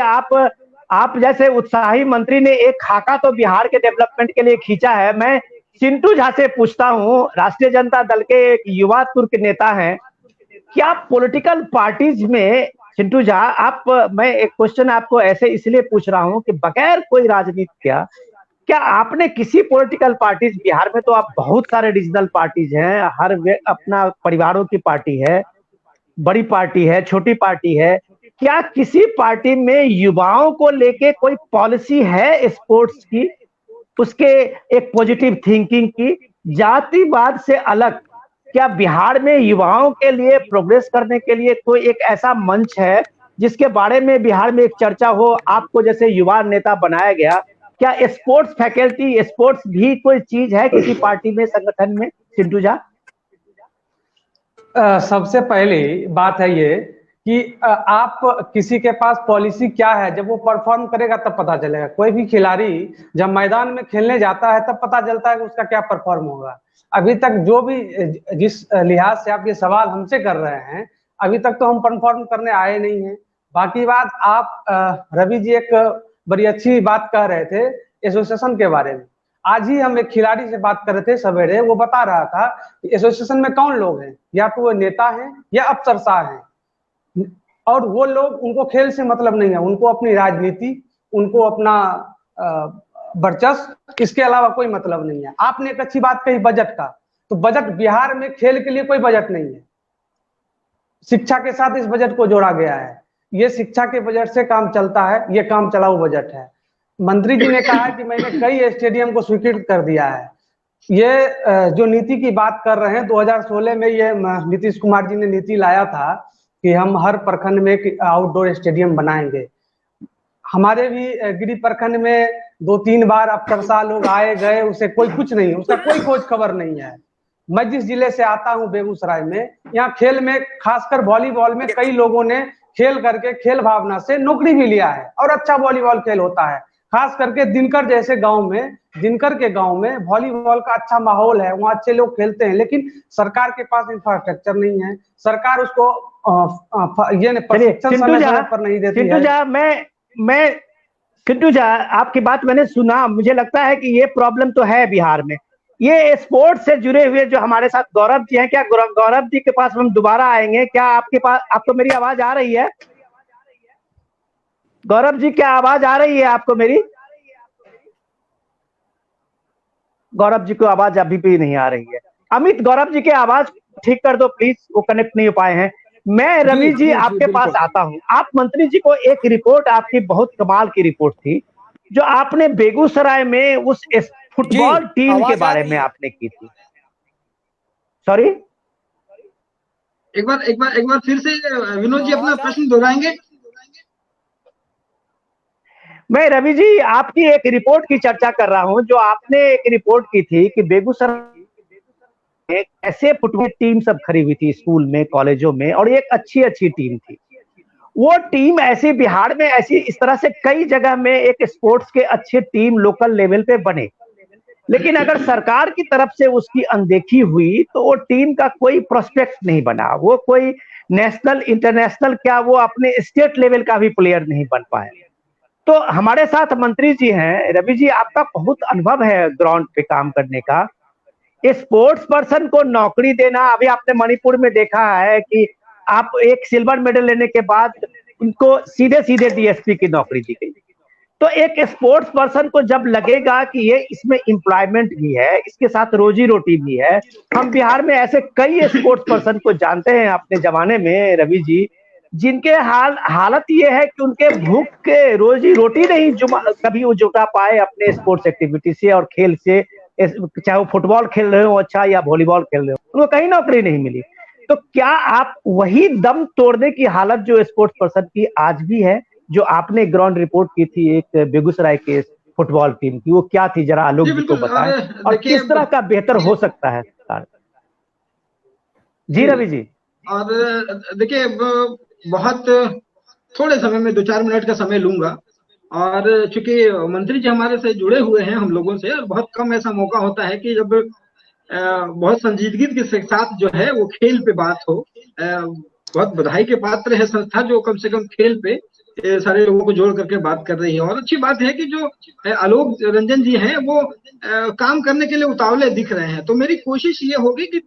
आप जैसे उत्साही मंत्री ने एक खाका तो बिहार के डेवलपमेंट के लिए खींचा है। मैं चिंटू झा से पूछता हूँ, राष्ट्रीय जनता दल के एक युवा तुर्क नेता हैं, क्या पॉलिटिकल पार्टीज में, चिंटू झा आप, मैं एक क्वेश्चन आपको ऐसे इसलिए पूछ रहा हूँ कि बगैर कोई राजनीति क्या आपने किसी पॉलिटिकल पार्टीज, बिहार में तो आप बहुत सारे रीजनल पार्टीज हैं, हर अपना परिवारों की पार्टी है, बड़ी पार्टी है, छोटी पार्टी है, क्या किसी पार्टी में युवाओं को लेके कोई पॉलिसी है स्पोर्ट्स की, उसके एक पॉजिटिव थिंकिंग की, जातिवाद से अलग? क्या बिहार में युवाओं के लिए प्रोग्रेस करने के लिए कोई एक ऐसा मंच है जिसके बारे में बिहार में एक चर्चा हो? आपको जैसे युवा नेता बनाया गया, क्या स्पोर्ट्स फैकल्टी, स्पोर्ट्स भी कोई चीज है किसी पार्टी में, संगठन में, चिंटू झा? सबसे पहली बात है ये कि आप किसी के पास पॉलिसी क्या है, जब वो परफॉर्म करेगा तब पता चलेगा। कोई भी खिलाड़ी जब मैदान में खेलने जाता है तब पता चलता है कि उसका क्या परफॉर्म होगा। अभी तक जो भी, जिस लिहाज से आप ये सवाल हमसे कर रहे हैं, अभी तक तो हम परफॉर्म करने आए नहीं हैं। बाकी बात, आप रवि जी एक बड़ी अच्छी बात कह रहे थे एसोसिएशन के बारे में। आज ही हम एक खिलाड़ी से बात कर रहे थे सवेरे, वो बता रहा था कि एसोसिएशन में कौन लोग हैं, या तो वो नेता हैं या अफसरशाह हैं, और वो लोग, उनको खेल से मतलब नहीं है, उनको अपनी राजनीति, उनको अपना वर्चस्व, इसके अलावा कोई मतलब नहीं है। आपने एक अच्छी बात कही बजट का, तो बजट बिहार में खेल के लिए कोई बजट नहीं है, शिक्षा के साथ इस बजट को जोड़ा गया है। ये शिक्षा के बजट से काम चलता है, ये काम चलाऊ बजट है। मंत्री जी ने कहा है कि मैंने कई स्टेडियम को स्वीकृत कर दिया है। ये जो नीति की बात कर रहे हैं, 2016 में ये नीतीश कुमार जी ने नीति लाया था कि हम हर प्रखंड में एक आउटडोर स्टेडियम बनाएंगे। हमारे भी गिरी प्रखंड में 2-3 बार अफसरशाह लोग आए गए, उसे कोई कुछ नहीं, उसका कोई खोज खबर नहीं है। मैं जिस जिले से आता हूं बेगूसराय में, यहाँ खेल में, खासकर वॉलीबॉल में, कई लोगों ने खेल करके खेल भावना से नौकरी भी लिया है और अच्छा वॉलीबॉल खेल होता है। खास करके दिनकर जैसे गांव में, दिनकर के गांव में वॉलीबॉल का अच्छा माहौल है, वहाँ अच्छे लोग खेलते हैं, लेकिन सरकार के पास इंफ्रास्ट्रक्चर नहीं है, सरकार उसको प्रशिक्षण समय पर नहीं देती है। मैं सिद्धू झा, आपकी बात मैंने सुना, मुझे लगता है कि ये प्रॉब्लम तो है बिहार में। ये स्पोर्ट्स से जुड़े हुए जो हमारे साथ गौरव जी हैं, क्या गौरव जी के पास हम दोबारा आएंगे? क्या आपके पास, आपको मेरी आवाज आ रही है? गौरव जी, क्या आवाज आ रही है आपको मेरी? गौरव जी को आवाज अभी भी नहीं आ रही है। अमित, गौरव जी की आवाज ठीक कर दो प्लीज, वो कनेक्ट नहीं हो पाए हैं। मैं रवि जी आपके पास आता हूं। आप मंत्री जी को एक रिपोर्ट, आपकी बहुत कमाल की रिपोर्ट थी जो आपने बेगूसराय में उस फुटबॉल टीम के बारे में आपने की थी। सॉरी, एक बार फिर से विनोद जी अपना प्रश्न दोहराएंगे? मैं रवि जी आपकी एक रिपोर्ट की चर्चा कर रहा हूं, जो आपने एक रिपोर्ट की थी कि बेगूसराय में ऐसे फुटबॉल टीम सब खड़ी हुई थी स्कूल में, कॉलेजों में, और एक अच्छी टीम थी। वो टीम ऐसी बिहार में, ऐसी इस तरह से कई जगह में एक स्पोर्ट्स के अच्छे टीम लोकल लेवल पे बने, लेकिन अगर सरकार की तरफ से उसकी अनदेखी हुई तो वो टीम का कोई प्रोस्पेक्ट नहीं बना, वो कोई नेशनल, इंटरनेशनल, क्या वो अपने स्टेट लेवल का भी प्लेयर नहीं बन पाए। तो हमारे साथ मंत्री जी हैं, रवि जी आपका बहुत अनुभव है ग्राउंड पे काम करने का। स्पोर्ट्स पर्सन को नौकरी देना, अभी आपने मणिपुर में देखा है कि आप एक सिल्वर मेडल लेने के बाद उनको सीधे डीएसपी की नौकरी दी गई। तो एक स्पोर्ट्स पर्सन को जब लगेगा कि ये इसमें एम्प्लॉयमेंट भी है, इसके साथ रोजी रोटी भी है। हम बिहार में ऐसे कई स्पोर्ट्स पर्सन को जानते हैं अपने जमाने में रवि जी, जिनके हालत ये है कि उनके भूख के रोजी रोटी नहीं कभी वो जुटा पाए अपने स्पोर्ट्स एक्टिविटी से और खेल से, चाहे वो फुटबॉल खेल रहे हो अच्छा या वॉलीबॉल खेल रहे हो, उनको कहीं नौकरी नहीं मिली। तो क्या आप वही दम तोड़ने की हालत जो स्पोर्ट्स पर्सन की आज भी है, जो आपने ग्राउंड रिपोर्ट की थी एक बेगूसराय के फुटबॉल टीम की, वो क्या थी, जरा आलोक जी को बताएं, और किस तरह का बेहतर हो सकता है? जी रवि जी। और देखिए, बहुत थोड़े समय में 2-4 मिनट का समय लूंगा, और चूंकि मंत्री जी हमारे से जुड़े हुए हैं हम लोगों से, और बहुत कम ऐसा मौका होता है कि जब बहुत संजीदगी के साथ जो है वो खेल पे बात हो। बहुत बधाई के पात्र है संस्था जो कम से कम खेल पे सारे लोगों को जोड़ करके बात कर रही है। और अच्छी बात है कि जो आलोक रंजन जी हैं वो काम करने के लिए उतावले दिख रहे हैं। तो मेरी कोशिश ये होगी कि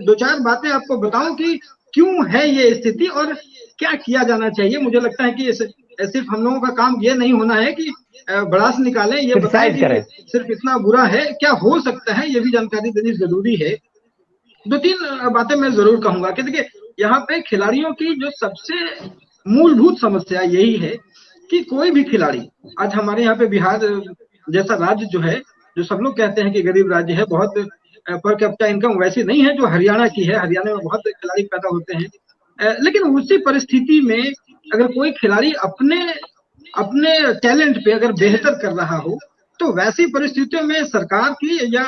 2-4 बातें आपको बताऊं कि क्यों है ये स्थिति और क्या किया जाना चाहिए। मुझे लगता है कि सिर्फ हम लोगों का काम ये नहीं होना है कि भड़ास निकालें, ये बताएं कि सिर्फ इतना बुरा है, क्या हो सकता है, ये भी जानकारी देनी जरूरी है। 2-3 बातें मैं जरूर कहूंगा कि देखिए, यहाँ पे खिलाड़ियों की जो सबसे मूलभूत समस्या यही है कि कोई भी खिलाड़ी, आज हमारे यहाँ पे बिहार जैसा राज्य जो है, जो सब लोग कहते हैं कि गरीब राज्य है, बहुत पर कैपिटा इनकम वैसी नहीं है जो हरियाणा की है। हरियाणा में बहुत खिलाड़ी पैदा होते हैं, लेकिन उसी परिस्थिति में अगर कोई खिलाड़ी अपने टैलेंट पे अगर बेहतर कर रहा हो, तो वैसी परिस्थितियों में सरकार की या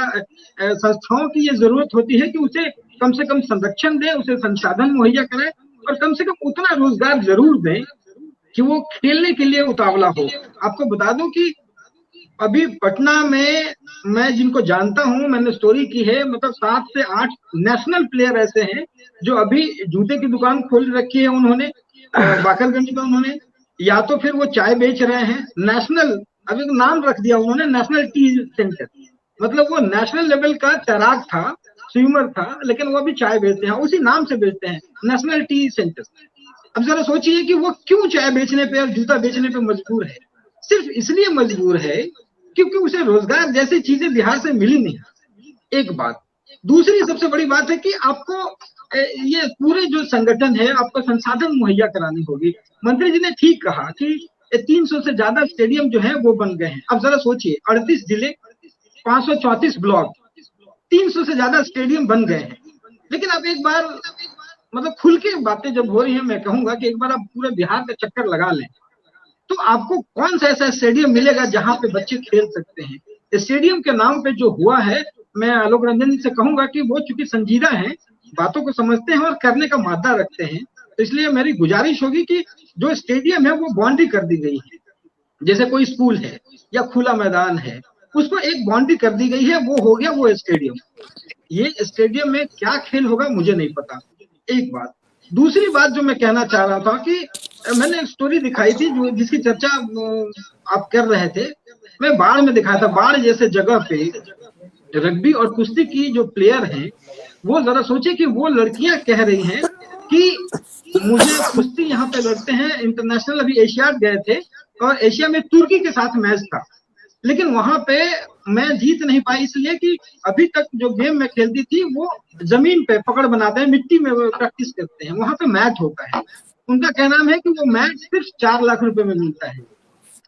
संस्थाओं की ये जरूरत होती है कि उसे कम से कम संरक्षण दे, उसे संसाधन मुहैया कराए, और कम से कम उतना रोजगार जरूर दें कि वो खेलने के लिए उतावला हो। आपको बता दूं कि अभी पटना में मैं जिनको जानता हूं, मैंने स्टोरी की है, मतलब 7 से 8 नेशनल प्लेयर ऐसे हैं जो अभी जूते की दुकान खोल रखी है उन्होंने बाकरगंज में, उन्होंने, या तो फिर वो चाय बेच रहे हैं। नेशनल, अभी नाम रख दिया उन्होंने, नेशनल टी सेंटर। मतलब वो नेशनल लेवल का तैराक था, स्विमर था, लेकिन वो अभी चाय बेचते हैं, उसी नाम से बेचते हैं, नेशनल टी सेंटर। अब जरा सोचिए कि वो क्यों चाय बेचने पे और जूता बेचने पे मजबूर है। सिर्फ इसलिए मजबूर है क्योंकि उसे रोजगार जैसी चीजें बिहार से मिली नहीं। एक बात। दूसरी सबसे बड़ी बात है कि आपको ये पूरे जो संगठन है आपको संसाधन मुहैया करानी होगी। मंत्री जी ने ठीक कहा कि 300 से ज्यादा स्टेडियम जो है वो बन गए हैं। अब जरा सोचिए, 38 जिले, 534 ब्लॉक, 300 से ज्यादा स्टेडियम बन गए हैं। लेकिन अब एक बार मतलब खुल के बातें जब हो रही है, मैं कहूंगा कि एक बार आप पूरे बिहार का चक्कर लगा लें तो आपको कौन सा ऐसा स्टेडियम मिलेगा जहां पे बच्चे खेल सकते हैं। स्टेडियम के नाम पे जो हुआ है, मैं आलोक रंजन जी से कहूंगा कि वो चूंकि संजीदा है, बातों को समझते हैं और करने का मादा रखते हैं, तो इसलिए मेरी गुजारिश होगी कि जो स्टेडियम है वो बाउंड्री कर दी गई है। जैसे कोई स्कूल है या खुला मैदान है, उसको एक बाउंड्री कर दी गई है, वो हो गया वो स्टेडियम। ये स्टेडियम में क्या खेल होगा मुझे नहीं पता, एक बात। दूसरी बात जो मैं कहना चाह रहा था कि मैंने एक स्टोरी दिखाई थी जो जिसकी चर्चा आप कर रहे थे, मैं बाढ़ में दिखाया था। बाढ़ जैसे जगह पे रग्बी और कुश्ती की जो प्लेयर हैं, वो जरा सोचे कि वो लड़कियां कह रही हैं कि मुझे कुश्ती यहाँ पे लड़ते हैं, इंटरनेशनल अभी एशियाड गए थे और एशिया में तुर्की के साथ मैच था, लेकिन वहां पे मैं जीत नहीं पाई इसलिए कि अभी तक जो गेम मैं खेलती थी वो जमीन पे पकड़ बनाते हैं, मिट्टी में प्रैक्टिस करते हैं, वहां पे मैच होता है। उनका कहना है कि वो मैच सिर्फ 4 लाख रुपए में मिलता है।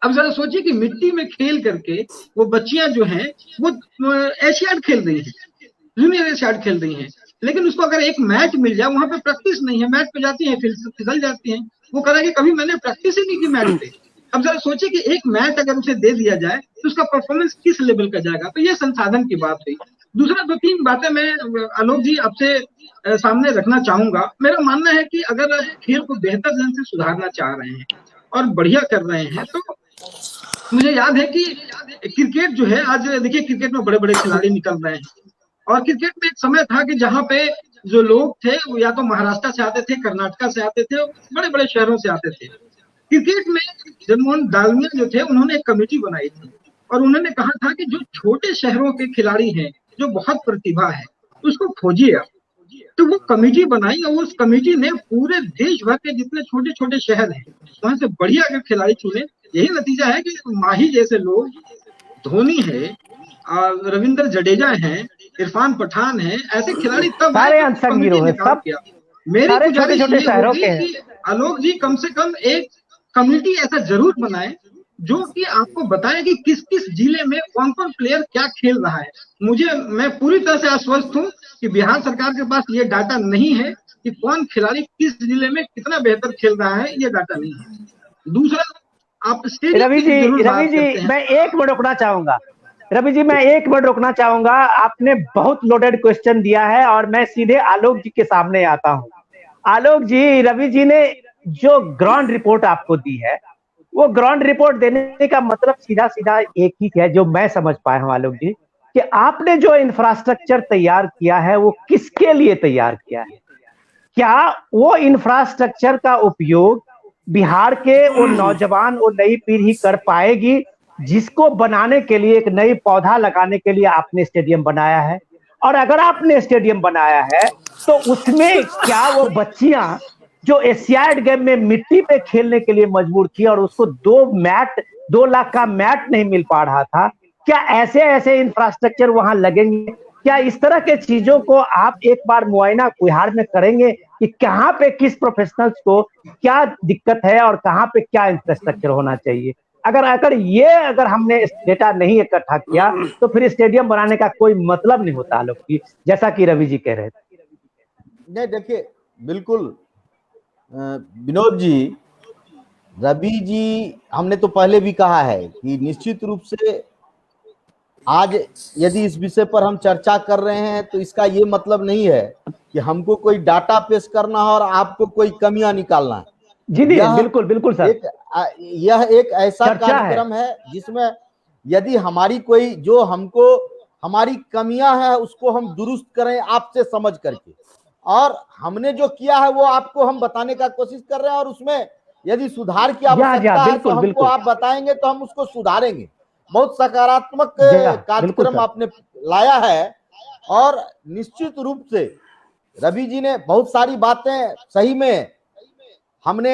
अब जरा सोचिए कि मिट्टी में खेल करके वो बच्चियां जो हैं वो एशियाड खेल रही हैं, जूनियर एशियाड खेल रही हैं, लेकिन उसको अगर एक मैच मिल जाए, वहां पे प्रैक्टिस नहीं है, मैच पे जाती है फिर फिसल जाती है, वो कह रहा है कि कभी मैंने प्रैक्टिस ही नहीं की मैच पे। अब जरा सोचिए कि एक मैच अगर उसे दे दिया जाए तो उसका परफॉर्मेंस किस लेवल का जाएगा। तो ये संसाधन की बात हुई। दूसरा 2-3 बातें मैं आलोक जी आपसे सामने रखना चाहूंगा। मेरा मानना है कि अगर आप खेल को बेहतर ढंग से सुधारना चाह रहे हैं और बढ़िया कर रहे हैं, तो मुझे याद है कि क्रिकेट जो है, आज देखिए क्रिकेट में बड़े बड़े खिलाड़ी निकल रहे हैं, और क्रिकेट में एक समय था कि जहां पे जो लोग थे वो या तो महाराष्ट्र से आते थे, कर्नाटका से आते थे, बड़े बड़े शहरों से आते थे। क्रिकेट में जगमोहन डालमिया जो थे, उन्होंने एक कमेटी बनाई थी और उन्होंने कहा था कि जो छोटे शहरों के खिलाड़ी हैं, जो बहुत प्रतिभा है, उसको खोजिए आप। तो वो कमेटी बनाई और उस कमेटी ने पूरे देश भर के जितने छोटे छोटे शहर हैं वहां से बढ़िया अगर खिलाड़ी चुने। यही नतीजा है कि माही जैसे लोग, धोनी है, रविंद्र जडेजा है, इरफान पठान है, ऐसे खिलाड़ी तब सारे अनसंग हीरो हैं, सब मेरी सारे छोटे गुजारिश छोटे ये शहरों होगी के हैं। कि आलोक जी कम से कम एक कमेटी ऐसा जरूर बनाए जो कि आपको बताए कि किस किस जिले में कौन कौन प्लेयर क्या खेल रहा है। मैं पूरी तरह से आश्वस्त हूँ कि बिहार सरकार के पास ये डाटा नहीं है कि कौन खिलाड़ी किस जिले में कितना बेहतर खेल रहा है, ये डाटा नहीं है। दूसरा, आप स्टेडियम की जरूर बात करते हैं। मैं एक मिनट रुकना चाहूंगा। रवि जी, मैं एक मिनट रुकना चाहूंगा। आपने बहुत लोडेड क्वेश्चन दिया है और मैं सीधे आलोक जी के सामने आता हूँ। आलोक जी, रवि जी ने जो ग्राउंड रिपोर्ट आपको दी है, वो ग्राउंड रिपोर्ट देने का मतलब सीधा सीधा एक ही है जो मैं समझ पाया हूँ आलोक जी, कि आपने जो इंफ्रास्ट्रक्चर तैयार किया है वो किसके लिए तैयार किया है। क्या वो इंफ्रास्ट्रक्चर का उपयोग बिहार के वो नौजवान, वो नई पीढ़ी कर पाएगी जिसको बनाने के लिए, एक नई पौधा लगाने के लिए आपने स्टेडियम बनाया है? और अगर आपने स्टेडियम बनाया है तो उसमें क्या वो बच्चियां जो एशियाड गेम में मिट्टी पे खेलने के लिए मजबूर थी और उसको 2 लाख का मैट नहीं मिल पा रहा था, क्या ऐसे ऐसे इंफ्रास्ट्रक्चर वहां लगेंगे? क्या इस तरह के चीजों को आप एक बार मुआयना बिहार में करेंगे कि कहाँ पे किस प्रोफेशनल्स को क्या दिक्कत है और कहाँ पे क्या इंफ्रास्ट्रक्चर होना चाहिए? अगर हमने डेटा नहीं इकट्ठा किया तो फिर स्टेडियम बनाने का कोई मतलब नहीं होता आलोक जी, जैसा कि रवि जी कह रहे थे। नहीं, देखिए, बिल्कुल विनोद जी, रवि जी, हमने तो पहले भी कहा है कि निश्चित रूप से आज यदि इस विषय पर हम चर्चा कर रहे हैं तो इसका ये मतलब नहीं है कि हमको कोई डाटा पेश करना है और आपको कोई कमियां निकालना है। जी बिल्कुल बिल्कुल सर, यह एक ऐसा कार्यक्रम है जिसमें यदि हमारी कोई जो हमको हमारी कमियां हैं उसको हम दुरुस्त करें आपसे समझ करके, और हमने जो किया है वो आपको हम बताने का कोशिश कर रहे हैं, और उसमें यदि सुधार की आवश्यकता है तो हमको आप बताएंगे तो हम उसको सुधारेंगे। बहुत सकारात्मक कार्यक्रम आपने लाया है। और निश्चित रूप से रवि जी ने बहुत सारी बातें, सही में हमने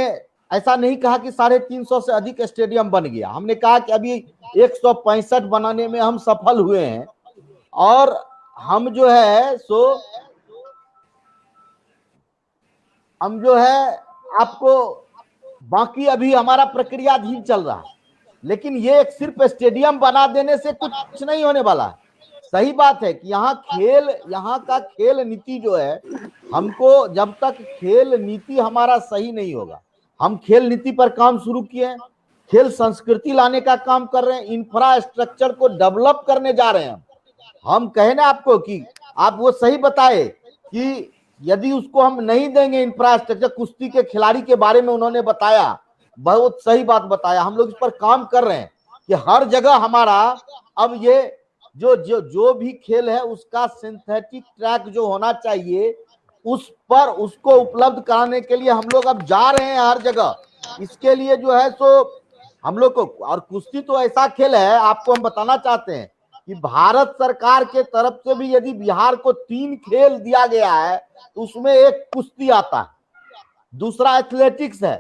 ऐसा नहीं कहा कि 350 से अधिक स्टेडियम बन गया, हमने कहा कि अभी 165 बनाने में हम सफल हुए हैं। और हम जो है आपको बाकी अभी हमारा प्रक्रियाधीन चल रहा है, लेकिन ये एक सिर्फ स्टेडियम बना देने से कुछ नहीं होने वाला है। सही बात है कि यहाँ का खेल नीति जो है, हमको जब तक खेल नीति हमारा सही नहीं होगा, हम खेल नीति पर काम शुरू किए हैं, खेल संस्कृति लाने का काम कर रहे हैं, इंफ्रास्ट्रक्चर को डेवलप करने जा रहे हैं। हम कहे ना आपको कि आप वो सही बताए कि यदि उसको हम नहीं देंगे इंफ्रास्ट्रक्चर, कुश्ती के खिलाड़ी के बारे में उन्होंने बताया, बहुत सही बात बताया। हम लोग इस पर काम कर रहे हैं कि हर जगह हमारा अब ये जो भी खेल है उसका सिंथेटिक ट्रैक जो होना चाहिए उस पर उसको उपलब्ध कराने के लिए हम लोग अब जा रहे हैं हर जगह। इसके लिए जो है हम लोग को, और कुश्ती तो ऐसा खेल है, आपको हम बताना चाहते हैं कि भारत सरकार के तरफ से भी यदि बिहार को 3 खेल दिया गया है तो उसमें एक कुश्ती आता है, दूसरा एथलेटिक्स है,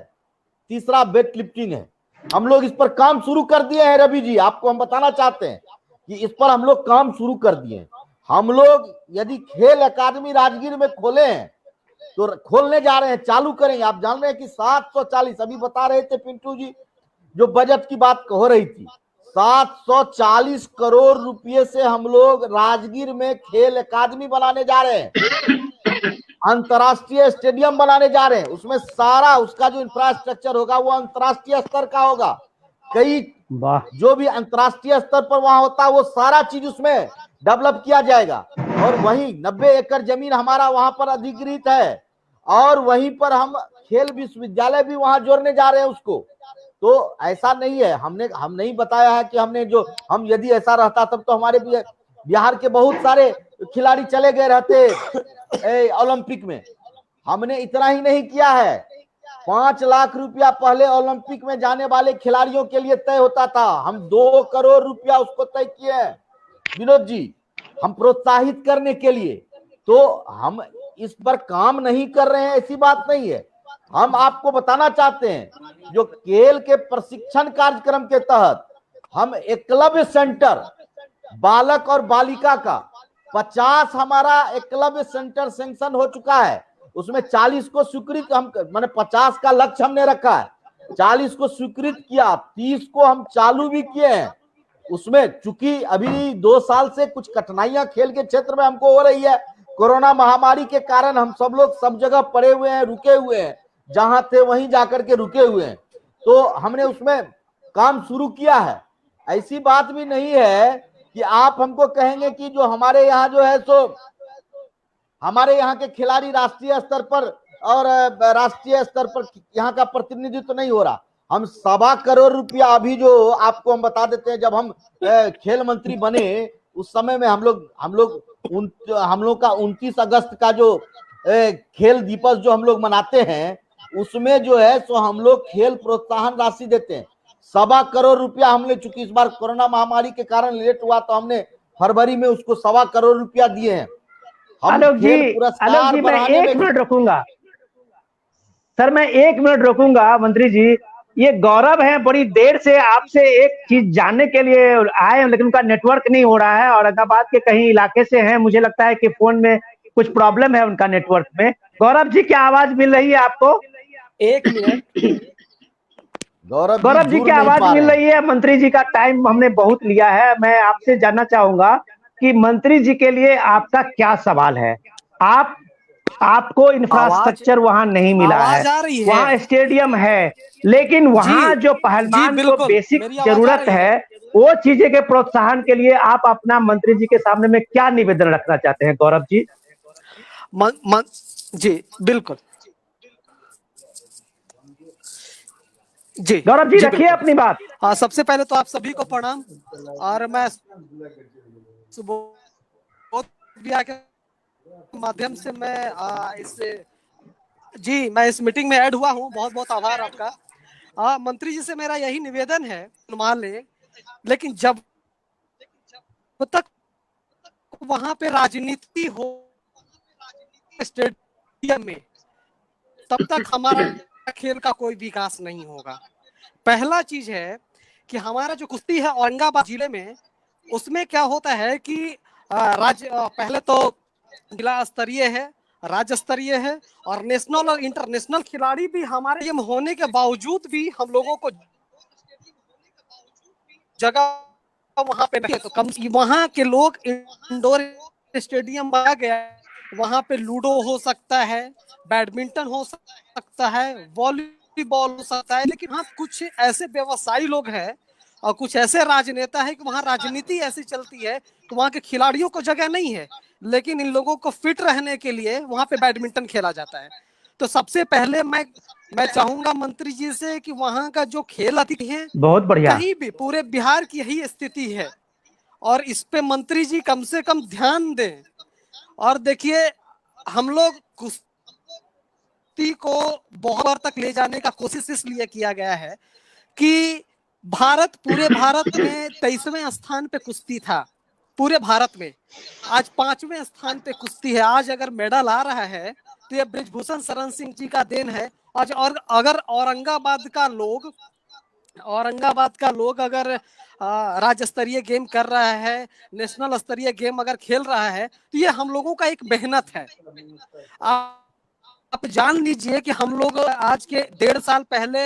तीसरा वेट लिफ्टिंग है। हम लोग इस पर काम शुरू कर दिए हैं रवि जी, आपको हम बताना चाहते हैं कि इस पर हम लोग काम शुरू कर दिए हैं। हम लोग यदि खेल अकादमी राजगीर में खोले हैं तो खोलने जा रहे हैं, चालू करेंगे। आप जान रहे हैं कि 740, अभी बता रहे थे पिंटू जी, जो बजट की बात हो रही थी, 740 करोड़ रुपए से हम लोग राजगीर में खेल अकादमी बनाने जा रहे हैं, अंतर्राष्ट्रीय स्टेडियम बनाने जा रहे हैं। उसमें सारा उसका जो इंफ्रास्ट्रक्चर होगा वो अंतर्राष्ट्रीय स्तर का होगा। कई जो भी अंतर्राष्ट्रीय स्तर पर वहां होता है वो सारा चीज उसमें डेवलप किया जाएगा। और वहीं 90 एकड़ जमीन हमारा वहां पर अधिग्रहित है, और वहीं पर हम खेल विश्वविद्यालय भी वहां जोड़ने जा रहे हैं उसको। तो ऐसा नहीं है, हम नहीं बताया है कि हम यदि ऐसा रहता तब तो हमारे बिहार के बहुत सारे खिलाड़ी चले गए रहते ओलंपिक में। हमने इतना ही नहीं किया है, 5 लाख रुपया पहले ओलंपिक में जाने वाले खिलाड़ियों के लिए तय होता था, हम 2 करोड़ रुपया उसको तय किए हैं विनोद जी, हम प्रोत्साहित करने के लिए। तो हम इस पर काम नहीं कर रहे हैं ऐसी बात नहीं है। हम आपको बताना चाहते हैं जो खेल के प्रशिक्षण कार्यक्रम के तहत हम एकलव्य सेंटर बालक और बालिका का 50 हमारा एकलव्य सेंटर सैंक्शन हो चुका है। उसमें 40 को स्वीकृत, हम माने 50 का लक्ष्य हमने रखा है, 40 को स्वीकृत किया, 30 को हम चालू भी किए हैं। उसमें चूंकि अभी 2 साल से कुछ कठिनाइयां खेल के क्षेत्र में हमको हो रही है, कोरोना महामारी के कारण हम सब लोग सब जगह पड़े हुए हैं, रुके हुए हैं, जहां थे वहीं जाकर के रुके हुए हैं। तो हमने उसमें काम शुरू किया है। ऐसी बात भी नहीं है कि आप हमको कहेंगे कि जो हमारे यहाँ जो है हमारे यहाँ के खिलाड़ी राष्ट्रीय स्तर पर और राष्ट्रीय स्तर पर यहाँ का प्रतिनिधित्व नहीं हो रहा। हम 1.25 करोड़ रुपया अभी जो आपको हम बता देते हैं, जब हम खेल मंत्री बने उस समय में हम लोग का 29 अगस्त का जो खेल दिवस जो हम लोग मनाते हैं उसमें जो है हम लोग खेल प्रोत्साहन राशि देते हैं। 1.25 करोड़ रुपया हमने, चूंकि इस बार कोरोना महामारी के कारण लेट हुआ तो हमने फरवरी में उसको 1.25 करोड़ रुपया दिए हैं। आलोक जी मैं 1 मिनट रुकूंगा सर, मैं 1 मिनट रुकूंगा। मंत्री जी, ये गौरव है, बड़ी देर से आपसे एक चीज जानने के लिए आए हैं, लेकिन उनका नेटवर्क नहीं हो रहा है, औरंगाबाद के कहीं इलाके से हैं, मुझे लगता है कि फोन में कुछ प्रॉब्लम है उनका नेटवर्क में। गौरव जी, क्या आवाज मिल रही है आपको? 1 मिनट गौरव जी, क्या आवाज मिल रही है? मंत्री जी का टाइम हमने बहुत लिया है। मैं आपसे जानना चाहूंगा कि मंत्री जी के लिए आपका क्या सवाल है। आपको इंफ्रास्ट्रक्चर वहां नहीं मिला है, वहां स्टेडियम है, लेकिन वहां जो पहलवान को बेसिक जरूरत है वो चीजें के प्रोत्साहन के लिए आप अपना मंत्री जी के सामने में क्या निवेदन रखना चाहते हैं गौरव जी? जी बिल्कुल जी गौरव जी, रखिए अपनी बात। सबसे पहले तो आप सभी को प्रणाम, और मैं के माध्यम से मैं इस मीटिंग में ऐड हुआ हूं। बहुत बहुत आभार आपका। मंत्री जी से मेरा यही निवेदन है, मान ले लेकिन जब तक वहां पे राजनीति हो स्टेडियम में, तब तक हमारा खेल का कोई विकास नहीं होगा। पहला चीज है कि हमारा जो कुश्ती है औरंगाबाद जिले में, उसमें क्या होता है कि पहले तो जिला स्तरीय है, राज्य स्तरीय है, और नेशनल और इंटरनेशनल खिलाड़ी भी हमारे टीम होने के बावजूद भी हम लोगों को जगह वहां पे नहीं, तो कम वहां के लोग इंडोर स्टेडियम बना गया, वहां पे लूडो हो सकता है, बैडमिंटन हो सकता है, वॉलीबॉल हो सकता है, लेकिन हाँ कुछ ऐसे व्यवसायी लोग हैं और कुछ ऐसे राजनेता है कि वहाँ राजनीति ऐसी चलती है कि वहाँ के खिलाड़ियों को जगह नहीं है, लेकिन इन लोगों को फिट रहने के लिए वहाँ पे बैडमिंटन खेला जाता है। तो सबसे पहले मैं चाहूंगा मंत्री जी से कि वहाँ का जो खेल अतिथि है, बहुत बढ़िया, कहीं भी पूरे बिहार की यही स्थिति है, और इस पे मंत्री जी कम से कम ध्यान दें। और देखिए, हम लोग कुश्ती को बहुत बार तक ले जाने का कोशिश इसलिए किया गया है कि पूरे भारत में 23वें स्थान पे कुश्ती था, पूरे भारत में। आज 5वें स्थान पे कुश्ती है। आज अगर मेडल आ रहा है तो ये ब्रिजभूषण शरण सिंह जी का देन है। आज और अगर औरंगाबाद का लोग अगर राज्य स्तरीय गेम कर रहा है, नेशनल स्तरीय गेम अगर खेल रहा है, तो ये हम लोगों का एक मेहनत है। आप जान लीजिए कि हम लोग आज के 1.5 साल पहले,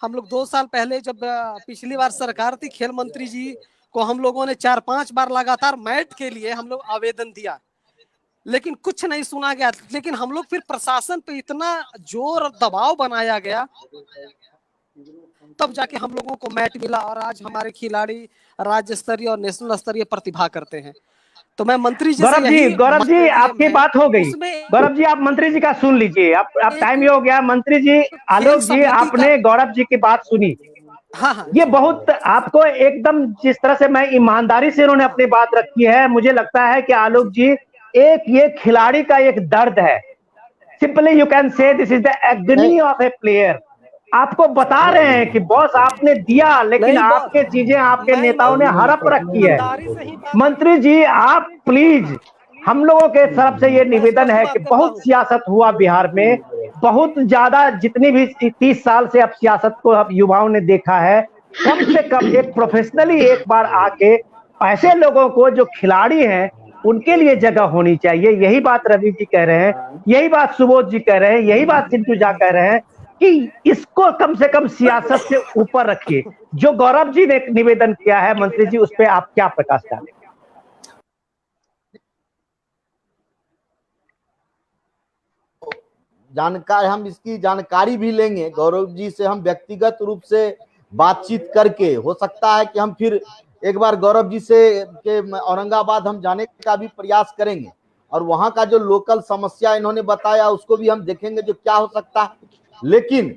हम लोग 2 साल पहले जब पिछली बार सरकार थी, खेल मंत्री जी को हम लोगों ने 4-5 बार लगातार मैट के लिए हम लोग आवेदन दिया, लेकिन कुछ नहीं सुना गया। लेकिन हम लोग फिर प्रशासन पे इतना जोर और दबाव बनाया गया, तब जाके हम लोगों को मैट मिला, और आज हमारे खिलाड़ी राज्य स्तरीय और नेशनल स्तरीय प्रतिभा करते हैं। तो मैं मंत्री जी गौरव जी आपकी बात हो गई। गौरव जी आप मंत्री जी का सुन लीजिए, आप टाइम ही हो गया। मंत्री जी, आलोक जी, आपने गौरव जी की बात सुनी। हाँ, ये बहुत आपको एकदम जिस तरह से मैं ईमानदारी से उन्होंने अपनी बात रखी है, मुझे लगता है कि आलोक जी ये खिलाड़ी का एक दर्द है। Simply you can say this is the एग्नी of A player. आपको बता रहे हैं कि बॉस आपने दिया, लेकिन आपके चीजें आपके नेताओं ने हड़प रखी है। मंत्री जी आप प्लीज, हम लोगों के तरफ से ये निवेदन है कि बहुत सियासत हुआ बिहार में, बहुत ज्यादा, जितनी भी 30 साल से अब सियासत को अब युवाओं ने देखा है, कम से कम एक प्रोफेशनली एक बार आके ऐसे लोगों को जो खिलाड़ी हैं उनके लिए जगह होनी चाहिए। यही बात रवि जी कह रहे हैं, यही बात सुबोध जी कह रहे हैं, यही बात सिंटू झा कह रहे हैं कि इसको कम से कम सियासत से ऊपर रखिए। जो गौरव जी ने निवेदन किया है मंत्री जी, उस पर आप क्या प्रकाश डालेंगे? हम इसकी जानकारी भी लेंगे गौरव जी से, हम व्यक्तिगत रूप से बातचीत करके, हो सकता है कि हम फिर एक बार गौरव जी से के औरंगाबाद हम जाने का भी प्रयास करेंगे, और वहां का जो लोकल समस्या इन्होंने बताया उसको भी हम देखेंगे जो क्या हो सकता है। लेकिन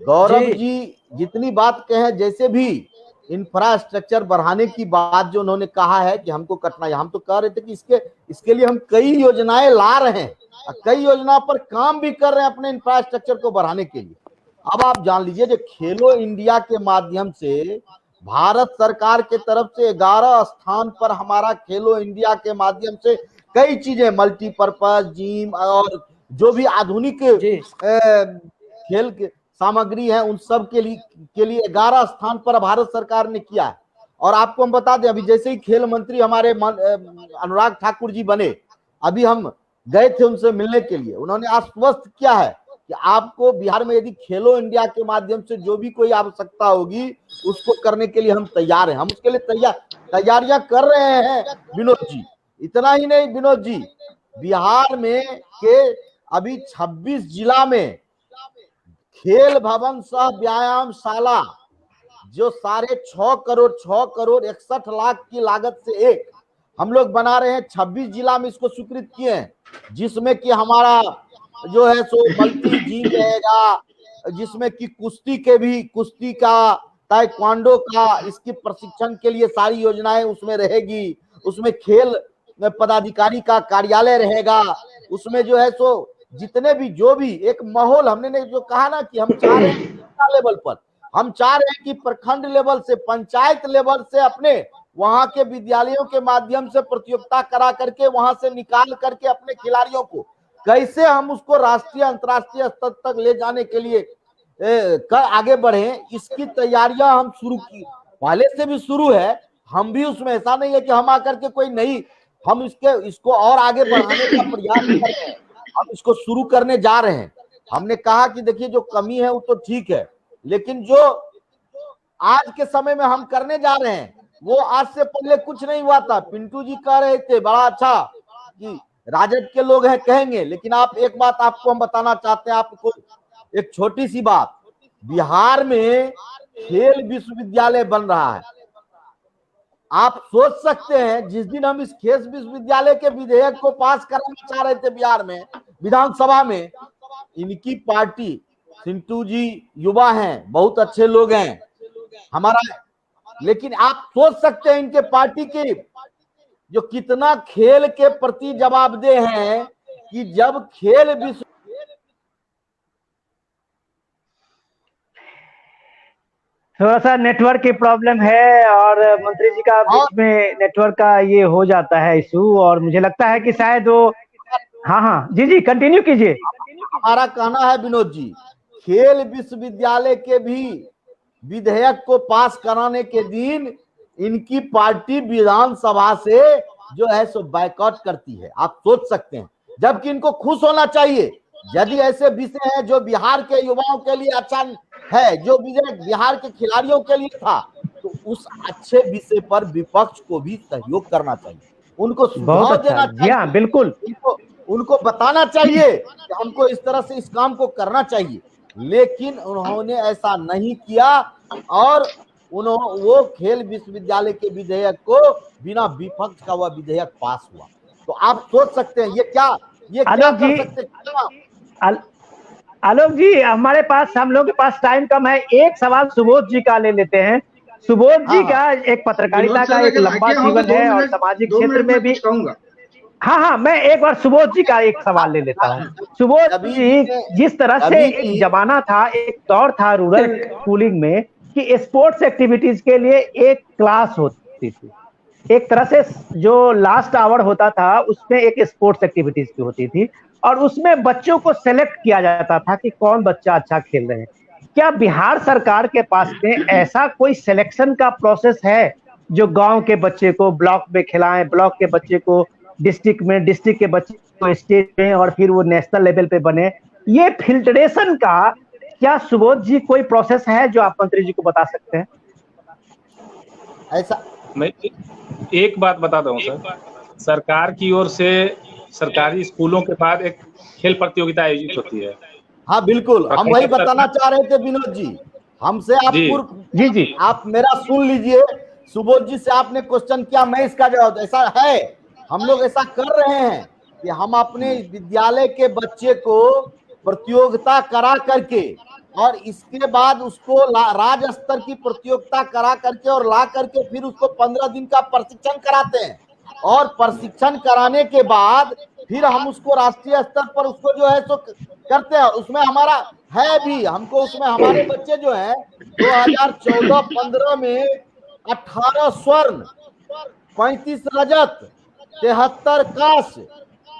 गौरव जी जितनी बात कहे, जैसे भी इंफ्रास्ट्रक्चर बढ़ाने की बात जो उन्होंने कहा है कि हमको कठिनाई, हम तो कह रहे थे कि इसके लिए हम कई योजनाएं ला रहे हैं, कई योजना पर काम भी कर रहे हैं अपने इंफ्रास्ट्रक्चर को बढ़ाने के लिए। अब आप जान लीजिए, जो खेलो इंडिया के माध्यम से भारत सरकार के तरफ से 11 स्थान पर हमारा खेलो इंडिया के माध्यम से कई चीजें, मल्टीपर्पज जिम और जो भी आधुनिक खेल सामग्री है, उन सब के लिए 11 स्थान पर भारत सरकार ने किया है। और आपको हम बता दें, अभी जैसे ही खेल मंत्री हमारे अनुराग ठाकुर जी बने, अभी हम गए थे उनसे मिलने के लिए, उन्होंने आश्वस्त किया है कि आपको बिहार में यदि खेलो इंडिया के माध्यम से जो भी कोई आवश्यकता होगी उसको करने के लिए हम तैयार हैं। हम उसके लिए तैयारियां कर रहे हैं विनोद जी। इतना ही नहीं विनोद जी, बिहार में के अभी 26 जिला में खेल भवन सह व्यायामशाला जो 6.5 करोड़ 61 लाख की लागत से एक हम लोग बना रहे हैं, 26 जिला में इसको स्वीकृत किए हैं, जिसमें कि हमारा जो है सो मल्टी जिम रहेगा, जिसमें कि कुश्ती का, ताइक्वांडो का, इसकी प्रशिक्षण के लिए सारी योजनाएं उसमें रहेगी। उसमें खेल पदाधिकारी का कार्यालय रहेगा, उसमें जो है सो जितने भी जो भी एक माहौल, हमने जो कहा ना कि हम चाह रहे हैं लेवल पर हम चाह रहे हैं कि प्रखंड लेवल से, पंचायत लेवल से अपने वहां के विद्यालयों के माध्यम से प्रतियोगिता करा करके वहां से निकाल करके अपने खिलाड़ियों को कैसे हम उसको राष्ट्रीय अंतर्राष्ट्रीय स्तर तक ले जाने के लिए आगे बढ़े, इसकी तैयारियां हम शुरू की, पहले से भी शुरू है। हम भी उसमें, ऐसा नहीं है कि हम आकर के कोई नहीं, हम इसको और आगे बढ़ाने का प्रयास कर रहे हैं, हम इसको शुरू करने जा रहे हैं। हमने कहा कि देखिए जो कमी है वो तो ठीक है, लेकिन जो आज के समय में हम करने जा रहे हैं वो आज से पहले कुछ नहीं हुआ था। पिंटू जी कह रहे थे बड़ा अच्छा कि राजद के लोग हैं कहेंगे, लेकिन आप एक बात आपको हम बताना चाहते हैं, आपको एक छोटी सी बात, बिहार में खेल विश्वविद्यालय बन रहा है। आप सोच सकते हैं जिस दिन हम इस खेल विश्वविद्यालय के विधेयक को पास कराना चाह रहे थे बिहार में विधानसभा में, इनकी पार्टी, सिंटू जी युवा हैं, बहुत अच्छे लोग हैं हमारा, लेकिन आप सोच सकते हैं इनके पार्टी के जो कितना खेल के प्रति जवाबदेह हैं कि जब खेल विश्व थोड़ा सा नेटवर्क की प्रॉब्लम है और मंत्री जी का बीच में नेटवर्क का ये हो जाता है इशू, और मुझे लगता है कि शायद वो, हाँ हाँ जी जी कंटिन्यू कीजिए। हमारा कहना है विनोद जी, खेल विश्वविद्यालय के भी विधेयक को पास कराने के दिन इनकी पार्टी विधानसभा से जो है सो बायकॉट करती है। आप सोच सकते हैं, जबकि इनको खुश होना चाहिए यदि ऐसे विषय है जो बिहार के युवाओं के लिए अच्छा है, जो विजय बिहार के खिलाड़ियों के लिए था, तो उस अच्छे विषय पर विपक्ष को भी सहयोग करना चाहिए, उनको सुझाव देना चाहिए। हाँ बिल्कुल, उनको बताना चाहिए कि हमको इस तरह से इस काम को करना चाहिए, लेकिन उन्होंने ऐसा नहीं किया और वो खेल विश्वविद्यालय के विधेयक को बिना विपक्ष का वह विधेयक पास हुआ। तो आप सोच सकते हैं ये क्या कर सकते हैं। आलोक जी, हमारे पास, हम लोग के पास टाइम कम है, एक सवाल सुबोध जी का ले लेते हैं। सुबोध जी का एक पत्रकारिता का एक लंबा जीवन है और सामाजिक क्षेत्र में भी। हाँ, मैं एक बार सुबोध जी का एक सवाल ले लेता हूँ। सुबोध जी, जिस तरह से एक जमाना था, एक दौर था रूरल स्कूलिंग में कि स्पोर्ट्स एक्टिविटीज के लिए एक क्लास होती थी, एक तरह से जो लास्ट आवर होता था उसमें एक स्पोर्ट्स एक्टिविटीज की होती थी, और उसमें बच्चों को सेलेक्ट किया जाता था कि कौन बच्चा अच्छा खेल रहे हैं। क्या बिहार सरकार के पास में ऐसा कोई सिलेक्शन का प्रोसेस है जो गांव के बच्चे को ब्लॉक में खिलाएं, ब्लॉक के बच्चे को डिस्ट्रिक्ट में, डिस्ट्रिक्ट के बच्चे को स्टेट में, और फिर वो नेशनल लेवल पे बने? ये फिल्ट्रेशन का क्या सुबोध जी कोई प्रोसेस है जो आप मंत्री जी को बता सकते हैं? ऐसा मैं एक बात बताता हूँ सर, सरकार की ओर से सरकारी स्कूलों के बाद एक खेल प्रतियोगिता आयोजित होती है। हाँ बिल्कुल, हम वही बताना चाह रहे थे विनोद जी, हमसे आप जी आप मेरा सुन लीजिए। सुबोध जी से आपने क्वेश्चन किया, मैं इसका जवाब, ऐसा है हम लोग ऐसा कर रहे हैं कि हम अपने विद्यालय के बच्चे को प्रतियोगिता करा करके और इसके बाद उसको राज्य स्तर की प्रतियोगिता करा करके और ला करके फिर उसको 15 दिन का प्रशिक्षण कराते हैं, और प्रशिक्षण कराने के बाद फिर हम उसको राष्ट्रीय स्तर पर उसको जो है सो करते हैं। उसमें हमारा है भी, हमको उसमें हमारे बच्चे जो हैं 2014-15 में 18 स्वर्ण, 35 रजत, 73 कांस्य,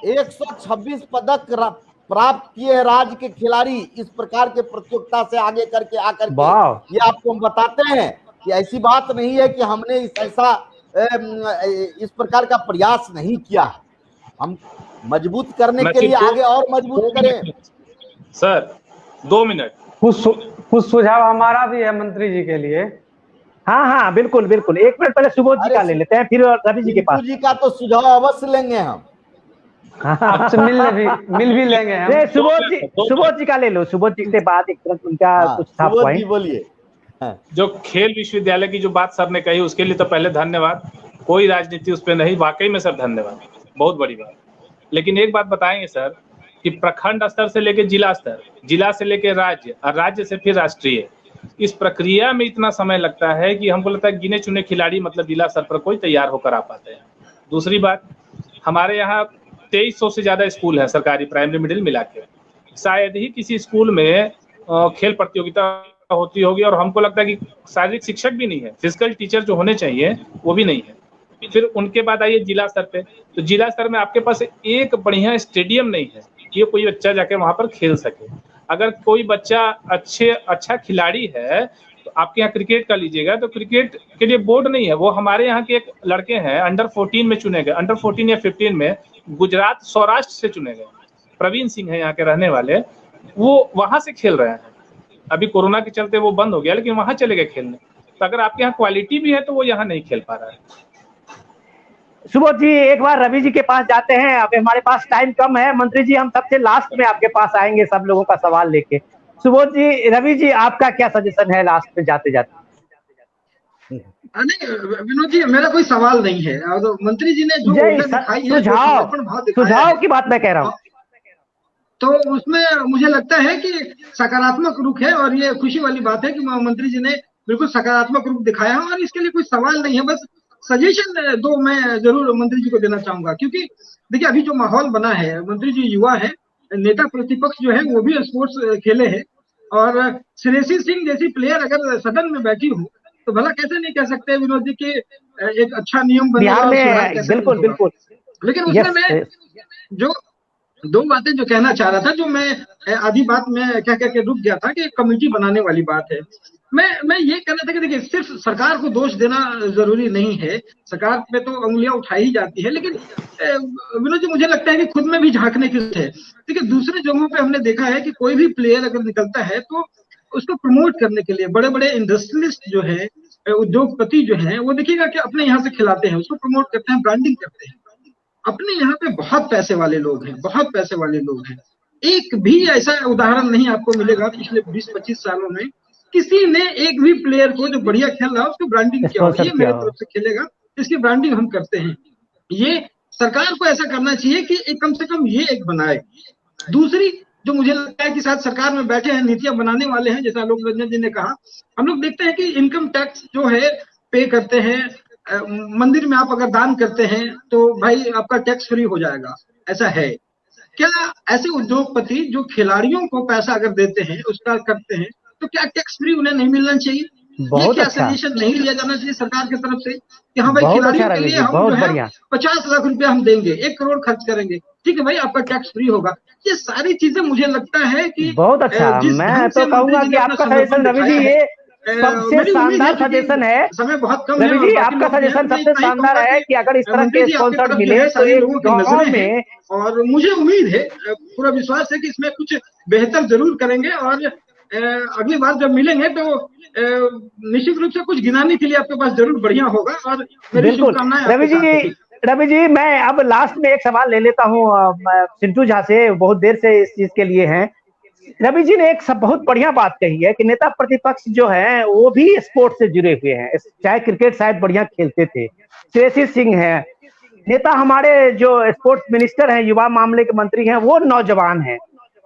126 पदक प्राप्त किए हैं राज्य के खिलाड़ी इस प्रकार के प्रतियोगिता से आगे करके आकर के। ये आपको हम बताते हैं कि ऐसी बात नहीं है कि हमने ऐसा इस प्रकार का प्रयास नहीं किया, हम मजबूत करने के लिए आगे और मजबूत करें। सर 2 मिनट, कुछ सुझाव हमारा भी है मंत्री जी के लिए। हाँ बिल्कुल बिल्कुल, 1 मिनट पहले सुबोध जी का ले लेते हैं, फिर रवि जी के पास। जी का तो सुझाव अवश्य लेंगे हम, आपसे मिल भी लेंगे हम। सुबोध जी का ले लो, सुबोध जी से बात एक तरफ उनका कुछ था पॉइंट। बोलिए। जो खेल विश्वविद्यालय की जो बात सर ने कही उसके लिए तो पहले धन्यवाद, कोई राजनीति उस पर नहीं, वाकई में सर धन्यवाद, बहुत बड़ी बात। लेकिन एक बात बताएंगे सर कि प्रखंड स्तर से लेकर जिला स्तर, जिला से लेकर राज्य, और राज्य से फिर राष्ट्रीय, इस प्रक्रिया में इतना समय लगता है कि हमको लगता है गिने चुने खिलाड़ी मतलब जिला स्तर पर कोई तैयार होकर आ पाते हैं। दूसरी बात, हमारे यहाँ 2300 से ज्यादा स्कूल है सरकारी, प्राइमरी मिडिल मिला के, शायद ही किसी स्कूल में खेल प्रतियोगिता होती होगी, और हमको लगता है कि शारीरिक शिक्षक भी नहीं है, फिजिकल टीचर जो होने चाहिए वो भी नहीं है। फिर उनके बाद आइए जिला स्तर पे, तो जिला स्तर में आपके पास एक बढ़िया स्टेडियम नहीं है कि कोई बच्चा जाके वहां पर खेल सके। अगर कोई बच्चा अच्छा खिलाड़ी है, तो आपके यहाँ क्रिकेट का लीजिएगा तो क्रिकेट के लिए बोर्ड नहीं है। वो हमारे यहाँ के एक लड़के हैं अंडर 14 में चुने गए, अंडर 14 या 15 में गुजरात सौराष्ट्र से चुने गए, प्रवीण सिंह है यहाँ के रहने वाले, वो वहां से खेल रहे हैं। अभी कोरोना के चलते वो बंद हो गया, लेकिन वहां चले गए खेलने। तो अगर आपके यहाँ क्वालिटी भी है तो वो यहाँ नहीं खेल पा रहा है। सुबोध जी, एक बार रवि जी के पास जाते हैं, अब हमारे पास टाइम कम है। मंत्री जी, हम सबसे लास्ट में आपके पास आएंगे सब लोगों का सवाल लेके। सुबोध जी, रवि जी आपका क्या सजेशन है लास्ट में जाते जाते? नहीं विनोद जी, मेरा कोई सवाल नहीं है, और मंत्री जी ने जो दिखाई है, सुझाव की बात मैं कह रहा हूँ, तो उसमें मुझे लगता है कि सकारात्मक रुख है, और ये खुशी वाली बात है कि मंत्री जी ने बिल्कुल सकारात्मक रुख दिखाया है, और इसके लिए कोई सवाल नहीं है। बस सजेशन दो मैं जरूर मंत्री जी को देना चाहूंगा, क्योंकि देखिए अभी जो माहौल बना है, मंत्री जी युवा है, नेता प्रतिपक्ष जो है वो भी स्पोर्ट्स खेले हैं, और श्रेयसी सिंह जैसी प्लेयर अगर सदन में बैठी हो तो भला कैसे नहीं कह सकते विनोद जी की एक अच्छा नियम बिहार में। बिल्कुल बिल्कुल। लेकिन उसमें मैं जो दो बातें जो कहना चाह रहा था, जो मैं आधी बात में कह के रुक गया था कि कमेटी बनाने वाली बात है, मैं ये कहना था कि देखिए सिर्फ सरकार को दोष देना जरूरी नहीं है, सरकार पे तो उंगलियां उठाई ही जाती है, लेकिन विनोद जी मुझे लगता है कि खुद में भी झांकने की जरूरत है। देखिए दूसरे जगहों पे हमने देखा है कि कोई भी प्लेयर अगर निकलता है तो उसको प्रमोट करने के लिए बड़े बड़े इंडस्ट्रियलिस्ट जो है, उद्योगपति जो है, वो देखिएगा कि अपने यहाँ से खिलाते हैं, उसको प्रमोट करते हैं, ब्रांडिंग करते हैं। अपने यहाँ पे बहुत पैसे वाले लोग हैं, बहुत पैसे वाले लोग हैं। एक भी ऐसा उदाहरण नहीं आपको मिलेगा पिछले 20-25 सालों में किसी ने एक भी प्लेयर को जो बढ़िया खेल रहा है उसको ब्रांडिंग किया हो, ये मेरे तरफ से खेलेगा, इसकी ब्रांडिंग हम करते हैं। ये सरकार को ऐसा करना चाहिए कि कम से कम ये एक बनाए। दूसरी जो मुझे लगता है कि शायद सरकार में बैठे हैं, नीतियां बनाने वाले हैं, जैसा लोक रंजन जी ने कहा, हम लोग देखते हैं कि इनकम टैक्स जो है पे करते हैं, मंदिर में आप अगर दान करते हैं तो भाई आपका टैक्स फ्री हो जाएगा, ऐसा है क्या? ऐसे उद्योगपति जो खिलाड़ियों को पैसा अगर देते हैं, उसका करते हैं, तो क्या टैक्स फ्री उन्हें नहीं मिलना चाहिए? ये क्या सजेशन नहीं लिया जाना चाहिए सरकार की तरफ से कि हाँ भाई खिलाड़ियों के लिए हम जो है 50 लाख रुपया हम देंगे, 1 करोड़ खर्च करेंगे, ठीक है भाई आपका टैक्स फ्री होगा। ये सारी चीजें मुझे लगता है कि बहुत अच्छा। मैं तो कहूंगा कि आपका सजेशन रवि जी ये सबसे शानदार सजेशन है। समय बहुत कम रवि जी, आपका सजेशन सबसे शानदार है कि अगर इस तरह के स्पॉन्सर मिले तो एक गांव में, और मुझे उम्मीद है, पूरा विश्वास है कि इसमें कुछ बेहतर जरूर करेंगे, और अगली बार जब मिलेंगे तो निश्चित रूप से कुछ गिनाने के लिए आपके पास जरूर बढ़िया होगा, और मेरी शुभकामनाएं। रवि जी मैं अब लास्ट में एक सवाल ले लेता हूँ सिंटू झा से, बहुत देर से इस चीज के लिए हैं। रवि जी ने एक सब बहुत बढ़िया बात कही है कि नेता प्रतिपक्ष जो है वो भी स्पोर्ट्स से जुड़े हुए हैं, चाहे क्रिकेट शायद बढ़िया खेलते थे। श्रेयसी सिंह है नेता, हमारे जो स्पोर्ट्स मिनिस्टर हैं, युवा मामले के मंत्री हैं, वो नौजवान हैं।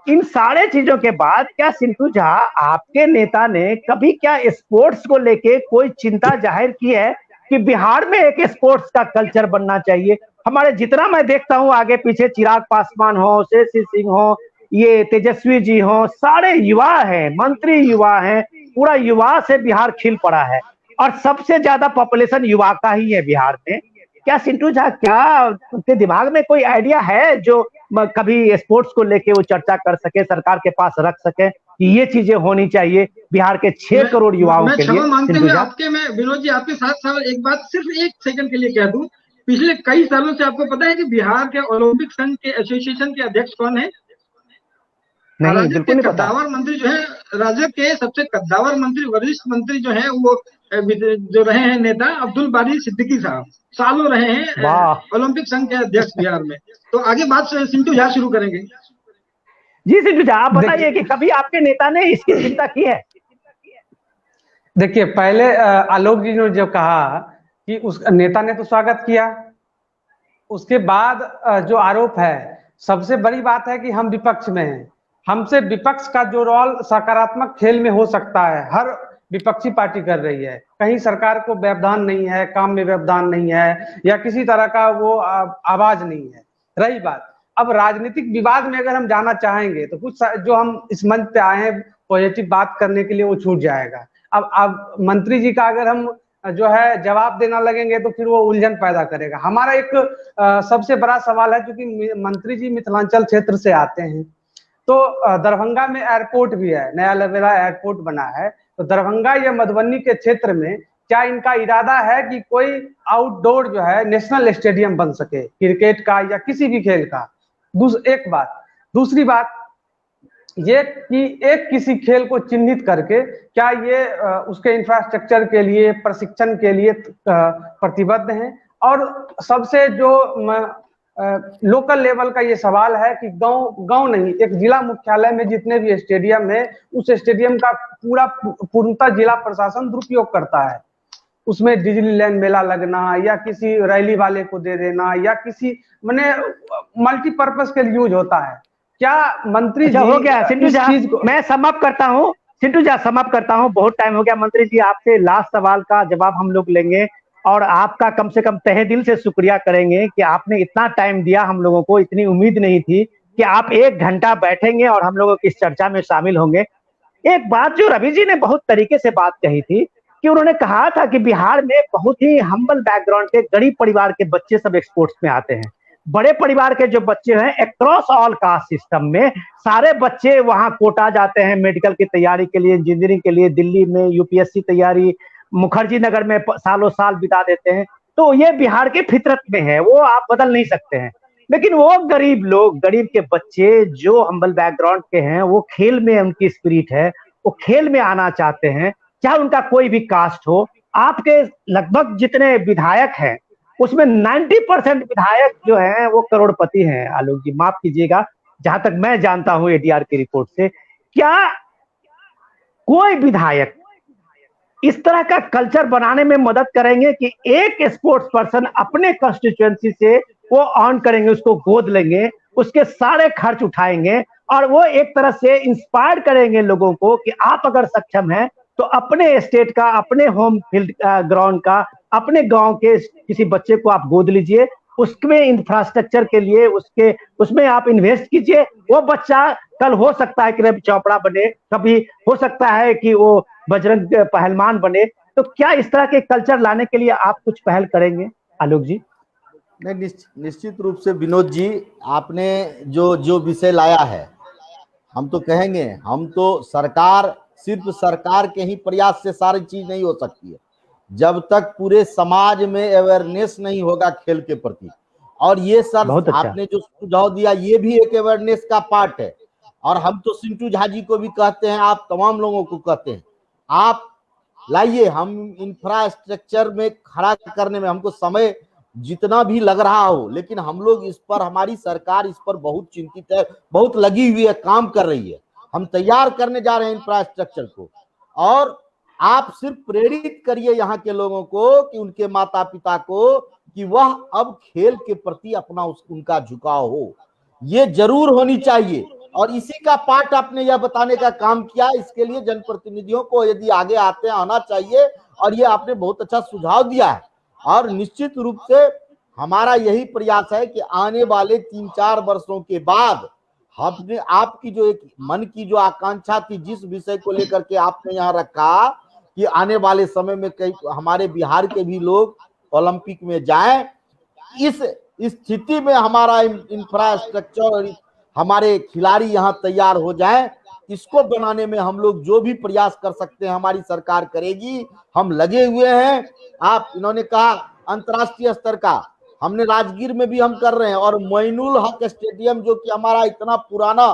इन सारे चीजों के बाद क्या सिंटू झा आपके नेता ने कभी क्या स्पोर्ट्स को लेके कोई चिंता जाहिर की है कि बिहार में एक स्पोर्ट्स का कल्चर बनना चाहिए? हमारे जितना मैं देखता हूँ आगे पीछे चिराग पासवान हो, श्रेयसी सिंह हो, ये तेजस्वी जी हो, सारे युवा हैं, मंत्री युवा हैं, पूरा युवा से बिहार खिल पड़ा है, और सबसे ज्यादा पॉपुलेशन युवा का ही है बिहार में। क्या सिंटू झा, क्या उनके दिमाग में कोई आइडिया है जो कभी स्पोर्ट्स को लेके वो चर्चा कर सके, सरकार के पास रख सके कि ये चीजें होनी चाहिए बिहार के 6 करोड़ युवाओं के लिए? मानते हुए आपके मैं विनोद जी आपके साथ एक बात सिर्फ 1 सेकंड के लिए कह दूं, पिछले कई सालों से आपको पता है कि बिहार के ओलंपिक संघ के एसोसिएशन के अध्यक्ष कौन है? नहीं, बिल्कुल नहीं पता। कद्दावर मंत्री जो है, राज्य के सबसे कद्दावर मंत्री, वरिष्ठ मंत्री जो है, वो जो रहे हैं नेता अब्दुल बारी सिद्दीकी साहब, सालों रहे हैं ओलंपिक संघ के अध्यक्ष बिहार में। तो आगे बात सिंटू झा शुरू करेंगे। जी सिंटू झा, आप बताइए कि कभी आपके नेता ने इसकी चिंता की है? देखिए, पहले आलोक जी ने जो कहा कि उस नेता ने तो स्वागत किया, उसके बाद जो आरोप है, सबसे बड़ी बात है कि हम विपक्ष में हैं, हमसे विपक्ष का जो रोल सकारात्मक खेल में हो सकता है हर विपक्षी पार्टी कर रही है। कहीं सरकार को व्यवधान नहीं है, काम में व्यवधान नहीं है, या किसी तरह का वो आवाज नहीं है। रही बात अब राजनीतिक विवाद में अगर हम जाना चाहेंगे तो कुछ जो हम इस मंच पे आए हैं पॉजिटिव बात करने के लिए वो छूट जाएगा। अब मंत्री जी का अगर हम जो है जवाब देना लगेंगे तो फिर वो उलझन पैदा करेगा। हमारा एक सबसे बड़ा सवाल है, क्योंकि मंत्री जी मिथिलांचल क्षेत्र से आते हैं, तो दरभंगा में एयरपोर्ट भी है, नया लेवल एयरपोर्ट बना है, तो दरभंगा या मधुबनी के क्षेत्र में क्या इनका इरादा है कि कोई आउटडोर जो है नेशनल स्टेडियम बन सके क्रिकेट का या किसी भी खेल का? एक बात। दूसरी बात ये कि एक किसी खेल को चिन्हित करके क्या ये उसके इंफ्रास्ट्रक्चर के लिए, प्रशिक्षण के लिए प्रतिबद्ध हैं? और सबसे जो लोकल लेवल का ये सवाल है कि गांव नहीं, एक जिला मुख्यालय में जितने भी स्टेडियम है उस स्टेडियम का पूर्णतः जिला प्रशासन दुरुपयोग करता है। उसमें डिज्नीलैंड मेला लगना या किसी रैली वाले को दे देना या किसी माने मल्टीपर्पज के लिए यूज होता है। क्या मंत्री जी हो गया सिंटू जी, मैं समाप्त करता हूँ। सिंटू जी समाप्त करता हूँ, बहुत टाइम हो गया। मंत्री जी आपसे लास्ट सवाल का जवाब हम लोग लेंगे और आपका कम से कम तहे दिल से शुक्रिया करेंगे कि आपने इतना टाइम दिया हम लोगों को। इतनी उम्मीद नहीं थी कि आप 1 घंटा बैठेंगे और हम लोगों की इस चर्चा में शामिल होंगे। एक बात जो रवि जी ने बहुत तरीके से बात कही थी कि उन्होंने कहा था कि बिहार में बहुत ही हम्बल बैकग्राउंड के गरीब परिवार के बच्चे सब स्पोर्ट्स में आते हैं। बड़े परिवार के जो बच्चे हैं अक्रॉस ऑल कास्ट सिस्टम में सारे बच्चे वहां कोटा जाते हैं मेडिकल की तैयारी के लिए, इंजीनियरिंग के लिए, दिल्ली में यूपीएससी तैयारी, मुखर्जी नगर में सालों साल बिता देते हैं। तो ये बिहार के फितरत में है, वो आप बदल नहीं सकते हैं। लेकिन वो गरीब लोग, गरीब के बच्चे जो हम्बल बैकग्राउंड के हैं, वो खेल में उनकी स्पिरिट है, वो खेल में आना चाहते हैं, चाहे उनका कोई भी कास्ट हो। आपके लगभग जितने विधायक हैं उसमें 90% विधायक जो हैं वो करोड़पति हैं। आलोक जी माफ कीजिएगा, जहां तक मैं जानता हूं एडीआर की रिपोर्ट से। क्या कोई विधायक इस तरह का कल्चर बनाने में मदद करेंगे कि एक स्पोर्ट्स पर्सन अपने कंस्टिट्यूएंसी से वो ऑन करेंगे, उसको गोद लेंगे, उसके सारे खर्च उठाएंगे और वो एक तरह से इंस्पायर करेंगे लोगों को कि आप अगर सक्षम हैं तो अपने स्टेट का, अपने होम फील्ड ग्राउंड का, अपने गांव के किसी बच्चे को आप गोद लीजिए, उसमें इंफ्रास्ट्रक्चर के लिए उसमें आप इन्वेस्ट कीजिए। वो बच्चा कल हो सकता है कि रवि चोपड़ा बने, कभी हो सकता है कि वो बजरंग पहलवान बने। तो क्या इस तरह के कल्चर लाने के लिए आप कुछ पहल करेंगे आलोक जी? नहीं, निश्चित रूप से विनोद जी, आपने जो विषय लाया है, हम तो कहेंगे, हम तो सिर्फ सरकार के ही प्रयास से सारी चीज नहीं हो सकती है। जब तक पूरे समाज में अवेयरनेस नहीं होगा खेल के प्रति, और ये सब आपने जो सुझाव दिया ये भी एक अवेयरनेस का पार्ट है। और हम तो सिंटू झा जी को भी कहते हैं, आप तमाम लोगों को कहते हैं, आप लाइए, हम इंफ्रास्ट्रक्चर में खड़ा करने में हमको समय जितना भी लग रहा हो, लेकिन हम लोग इस पर, हमारी सरकार इस पर बहुत चिंतित है, बहुत लगी हुई है, काम कर रही है। हम तैयार करने जा रहे हैं इंफ्रास्ट्रक्चर को। और आप सिर्फ प्रेरित करिए यहाँ के लोगों को कि उनके माता पिता को, कि वह अब खेल के प्रति अपना उनका झुकाव हो, ये जरूर होनी चाहिए। और इसी का पार्ट आपने यह बताने का काम किया। इसके लिए जनप्रतिनिधियों को यदि आगे आते आना चाहिए, और ये आपने बहुत अच्छा सुझाव दिया है। और निश्चित रूप से हमारा यही प्रयास है कि आने वाले 3-4 वर्षों के बाद हमने आपकी जो एक मन की जो आकांक्षा थी, जिस विषय को लेकर के आपने यहाँ रखा कि आने वाले समय में कई हमारे बिहार के भी लोग ओलंपिक में जाएं, इस स्थिति में हमारा इंफ्रास्ट्रक्चर, हमारे खिलाड़ी यहाँ तैयार हो जाएं, इसको बनाने में हम लोग जो भी प्रयास कर सकते हैं हमारी सरकार करेगी। हम लगे हुए हैं। आप इन्होंने कहा अंतर्राष्ट्रीय स्तर का, हमने राजगीर में भी हम कर रहे हैं, और मोइनुल हक स्टेडियम जो कि हमारा इतना पुराना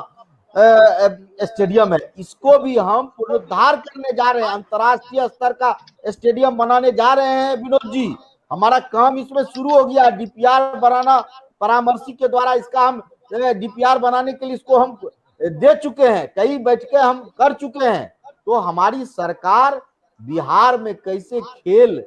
स्टेडियम है, इसको भी हम पुनरुद्धार करने जा रहे हैं, अंतर्राष्ट्रीय स्तर का स्टेडियम बनाने जा रहे हैं। विनोद जी, हमारा काम इसमें शुरू हो गया। डीपीआर बनाना, परामर्शी के द्वारा इसका हम डीपीआर बनाने के लिए इसको हम दे चुके हैं, कई बैठकें हम कर चुके हैं। तो हमारी सरकार बिहार में कैसे खेल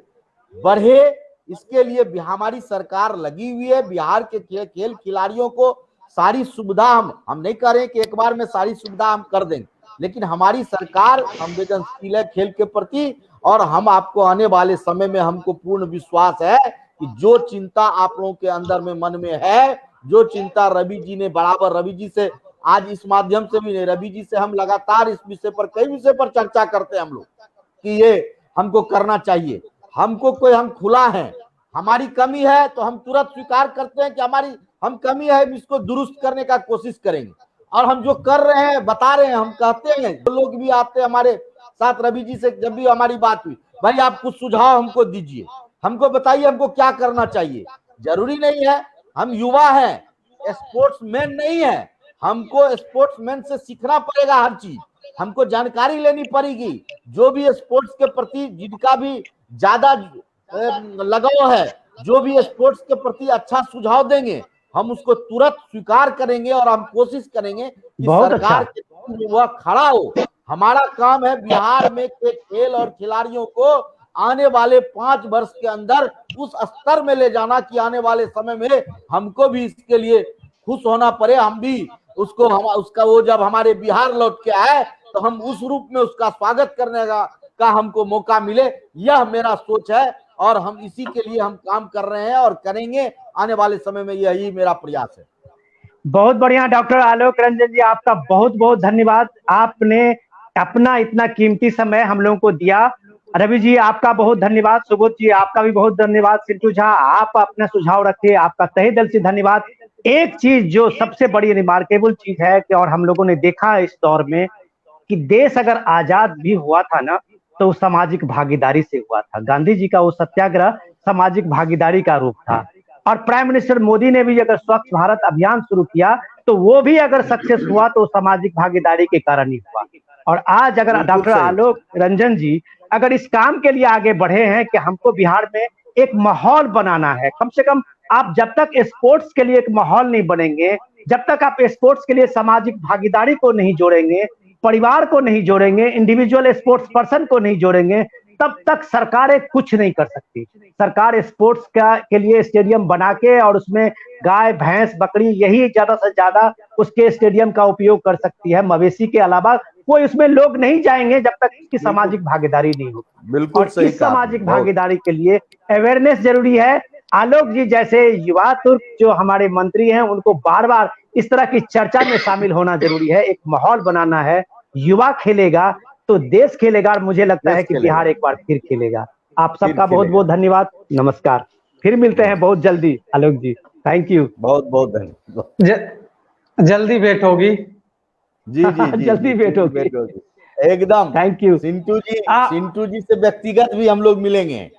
बढ़े, इसके लिए हमारी सरकार लगी हुई है। बिहार के खेल खिलाड़ियों को सारी सुविधा हम नहीं कह रहे हैं कि एक बार में सारी सुविधा हम कर देंगे, लेकिन हमारी सरकार संवेदनशील है खेल के प्रति। और हम आपको आने वाले समय में, हमको पूर्ण विश्वास है कि जो चिंता आप लोगों के अंदर में मन में है जो चिंता रवि जी ने बराबर, रवि जी से आज इस माध्यम से भी नहीं, रवि जी से हम लगातार इस विषय पर, कई विषय पर चर्चा करते हैं हम लोग कि ये हमको करना चाहिए। हमको कोई, हम खुला है, हमारी कमी है तो हम तुरंत स्वीकार करते हैं कि हमारी हम कमी है, इसको दुरुस्त करने का कोशिश करेंगे। और हम जो कर रहे हैं, बता रहे हैं, हम कहते हैं, जो लोग भी आते हैं हमारे साथ, रवि जी से जब भी हमारी बात हुई, भाई आप कुछ सुझाव हमको दीजिए, हमको बताइए हमको क्या करना चाहिए। जरूरी नहीं है, हम युवा हैं, स्पोर्ट्समैन नहीं है, हमको स्पोर्ट्समैन से सीखना पड़ेगा हर चीज, हमको जानकारी लेनी पड़ेगी। जो भी स्पोर्ट्स के प्रति जिनका भी ज्यादा लगाव है, जो भी स्पोर्ट्स के प्रति अच्छा सुझाव देंगे, हम उसको तुरंत स्वीकार करेंगे और हम कोशिश करेंगे कि सरकार के सामने वह खड़ा हो। हमारा काम है बिहार में के खेल और खिलाड़ियों को आने वाले 5 वर्ष के अंदर उस स्तर में ले जाना कि आने वाले समय में हमको भी इसके लिए खुश होना पड़े, हम भी उसको, हम उसका, वो जब हमारे बिहार लौट के आए तो हम उस रूप में उसका स्वागत करने का हमको मौका मिले। यह मेरा सोच है और हम इसी के लिए हम काम कर रहे हैं और करेंगे आने वाले समय में, यही मेरा प्रयास है। बहुत बढ़िया डॉक्टर आलोक रंजन जी, आपका बहुत बहुत धन्यवाद। आपने अपना इतना कीमती समय हम लोगों को दिया। रवि जी आपका बहुत धन्यवाद, सुबोध जी आपका भी बहुत धन्यवाद, सिंटू झा आप अपना सुझाव रखे, आपका तहे दिल से धन्यवाद। एक चीज जो सबसे बड़ी रिमार्केबल चीज है कि, और हम लोगों ने देखा इस दौर में कि देश अगर आजाद भी हुआ था ना तो सामाजिक भागीदारी से हुआ था। गांधी जी का वो सत्याग्रह सामाजिक भागीदारी का रूप था। और प्राइम मिनिस्टर मोदी ने भी अगर स्वच्छ भारत अभियान शुरू किया तो वो भी अगर सक्सेस हुआ तो सामाजिक भागीदारी के कारण ही हुआ। और आज अगर डॉक्टर आलोक रंजन जी अगर इस काम के लिए आगे बढ़े हैं कि हमको बिहार में एक माहौल बनाना है, कम से कम आप जब तक स्पोर्ट्स के लिए एक माहौल नहीं बनेंगे, जब तक आप स्पोर्ट्स के लिए सामाजिक भागीदारी को नहीं जोड़ेंगे, परिवार को नहीं जोड़ेंगे, इंडिविजुअल स्पोर्ट्स पर्सन को नहीं जोड़ेंगे, तब तक सरकारें कुछ नहीं कर सकती। सरकार स्पोर्ट्स के लिए स्टेडियम बना के और उसमें गाय भैंस बकरी यही ज्यादा से ज्यादा उसके स्टेडियम का उपयोग कर सकती है। मवेशी के अलावा कोई उसमें लोग नहीं जाएंगे जब तक इसकी सामाजिक भागीदारी नहीं होगी। बिल्कुल सही। इस सामाजिक भागीदारी के लिए अवेयरनेस जरूरी है। आलोक जी जैसे युवा तुर्क जो हमारे मंत्री हैं उनको बार बार इस तरह की चर्चा में शामिल होना जरूरी है। एक माहौल बनाना है, युवा खेलेगा तो देश खेलेगा और मुझे लगता है कि बिहार एक बार फिर खेलेगा। आप सबका बहुत बहुत धन्यवाद, नमस्कार, फिर मिलते हैं बहुत जल्दी आलोक जी, थैंक यू, बहुत बहुत धन्यवाद। जल्दी भेंट होगी। जी जी जी जल्दी भेंट होगी एकदम, थैंक यू। सिंटू जी से व्यक्तिगत भी हम लोग मिलेंगे।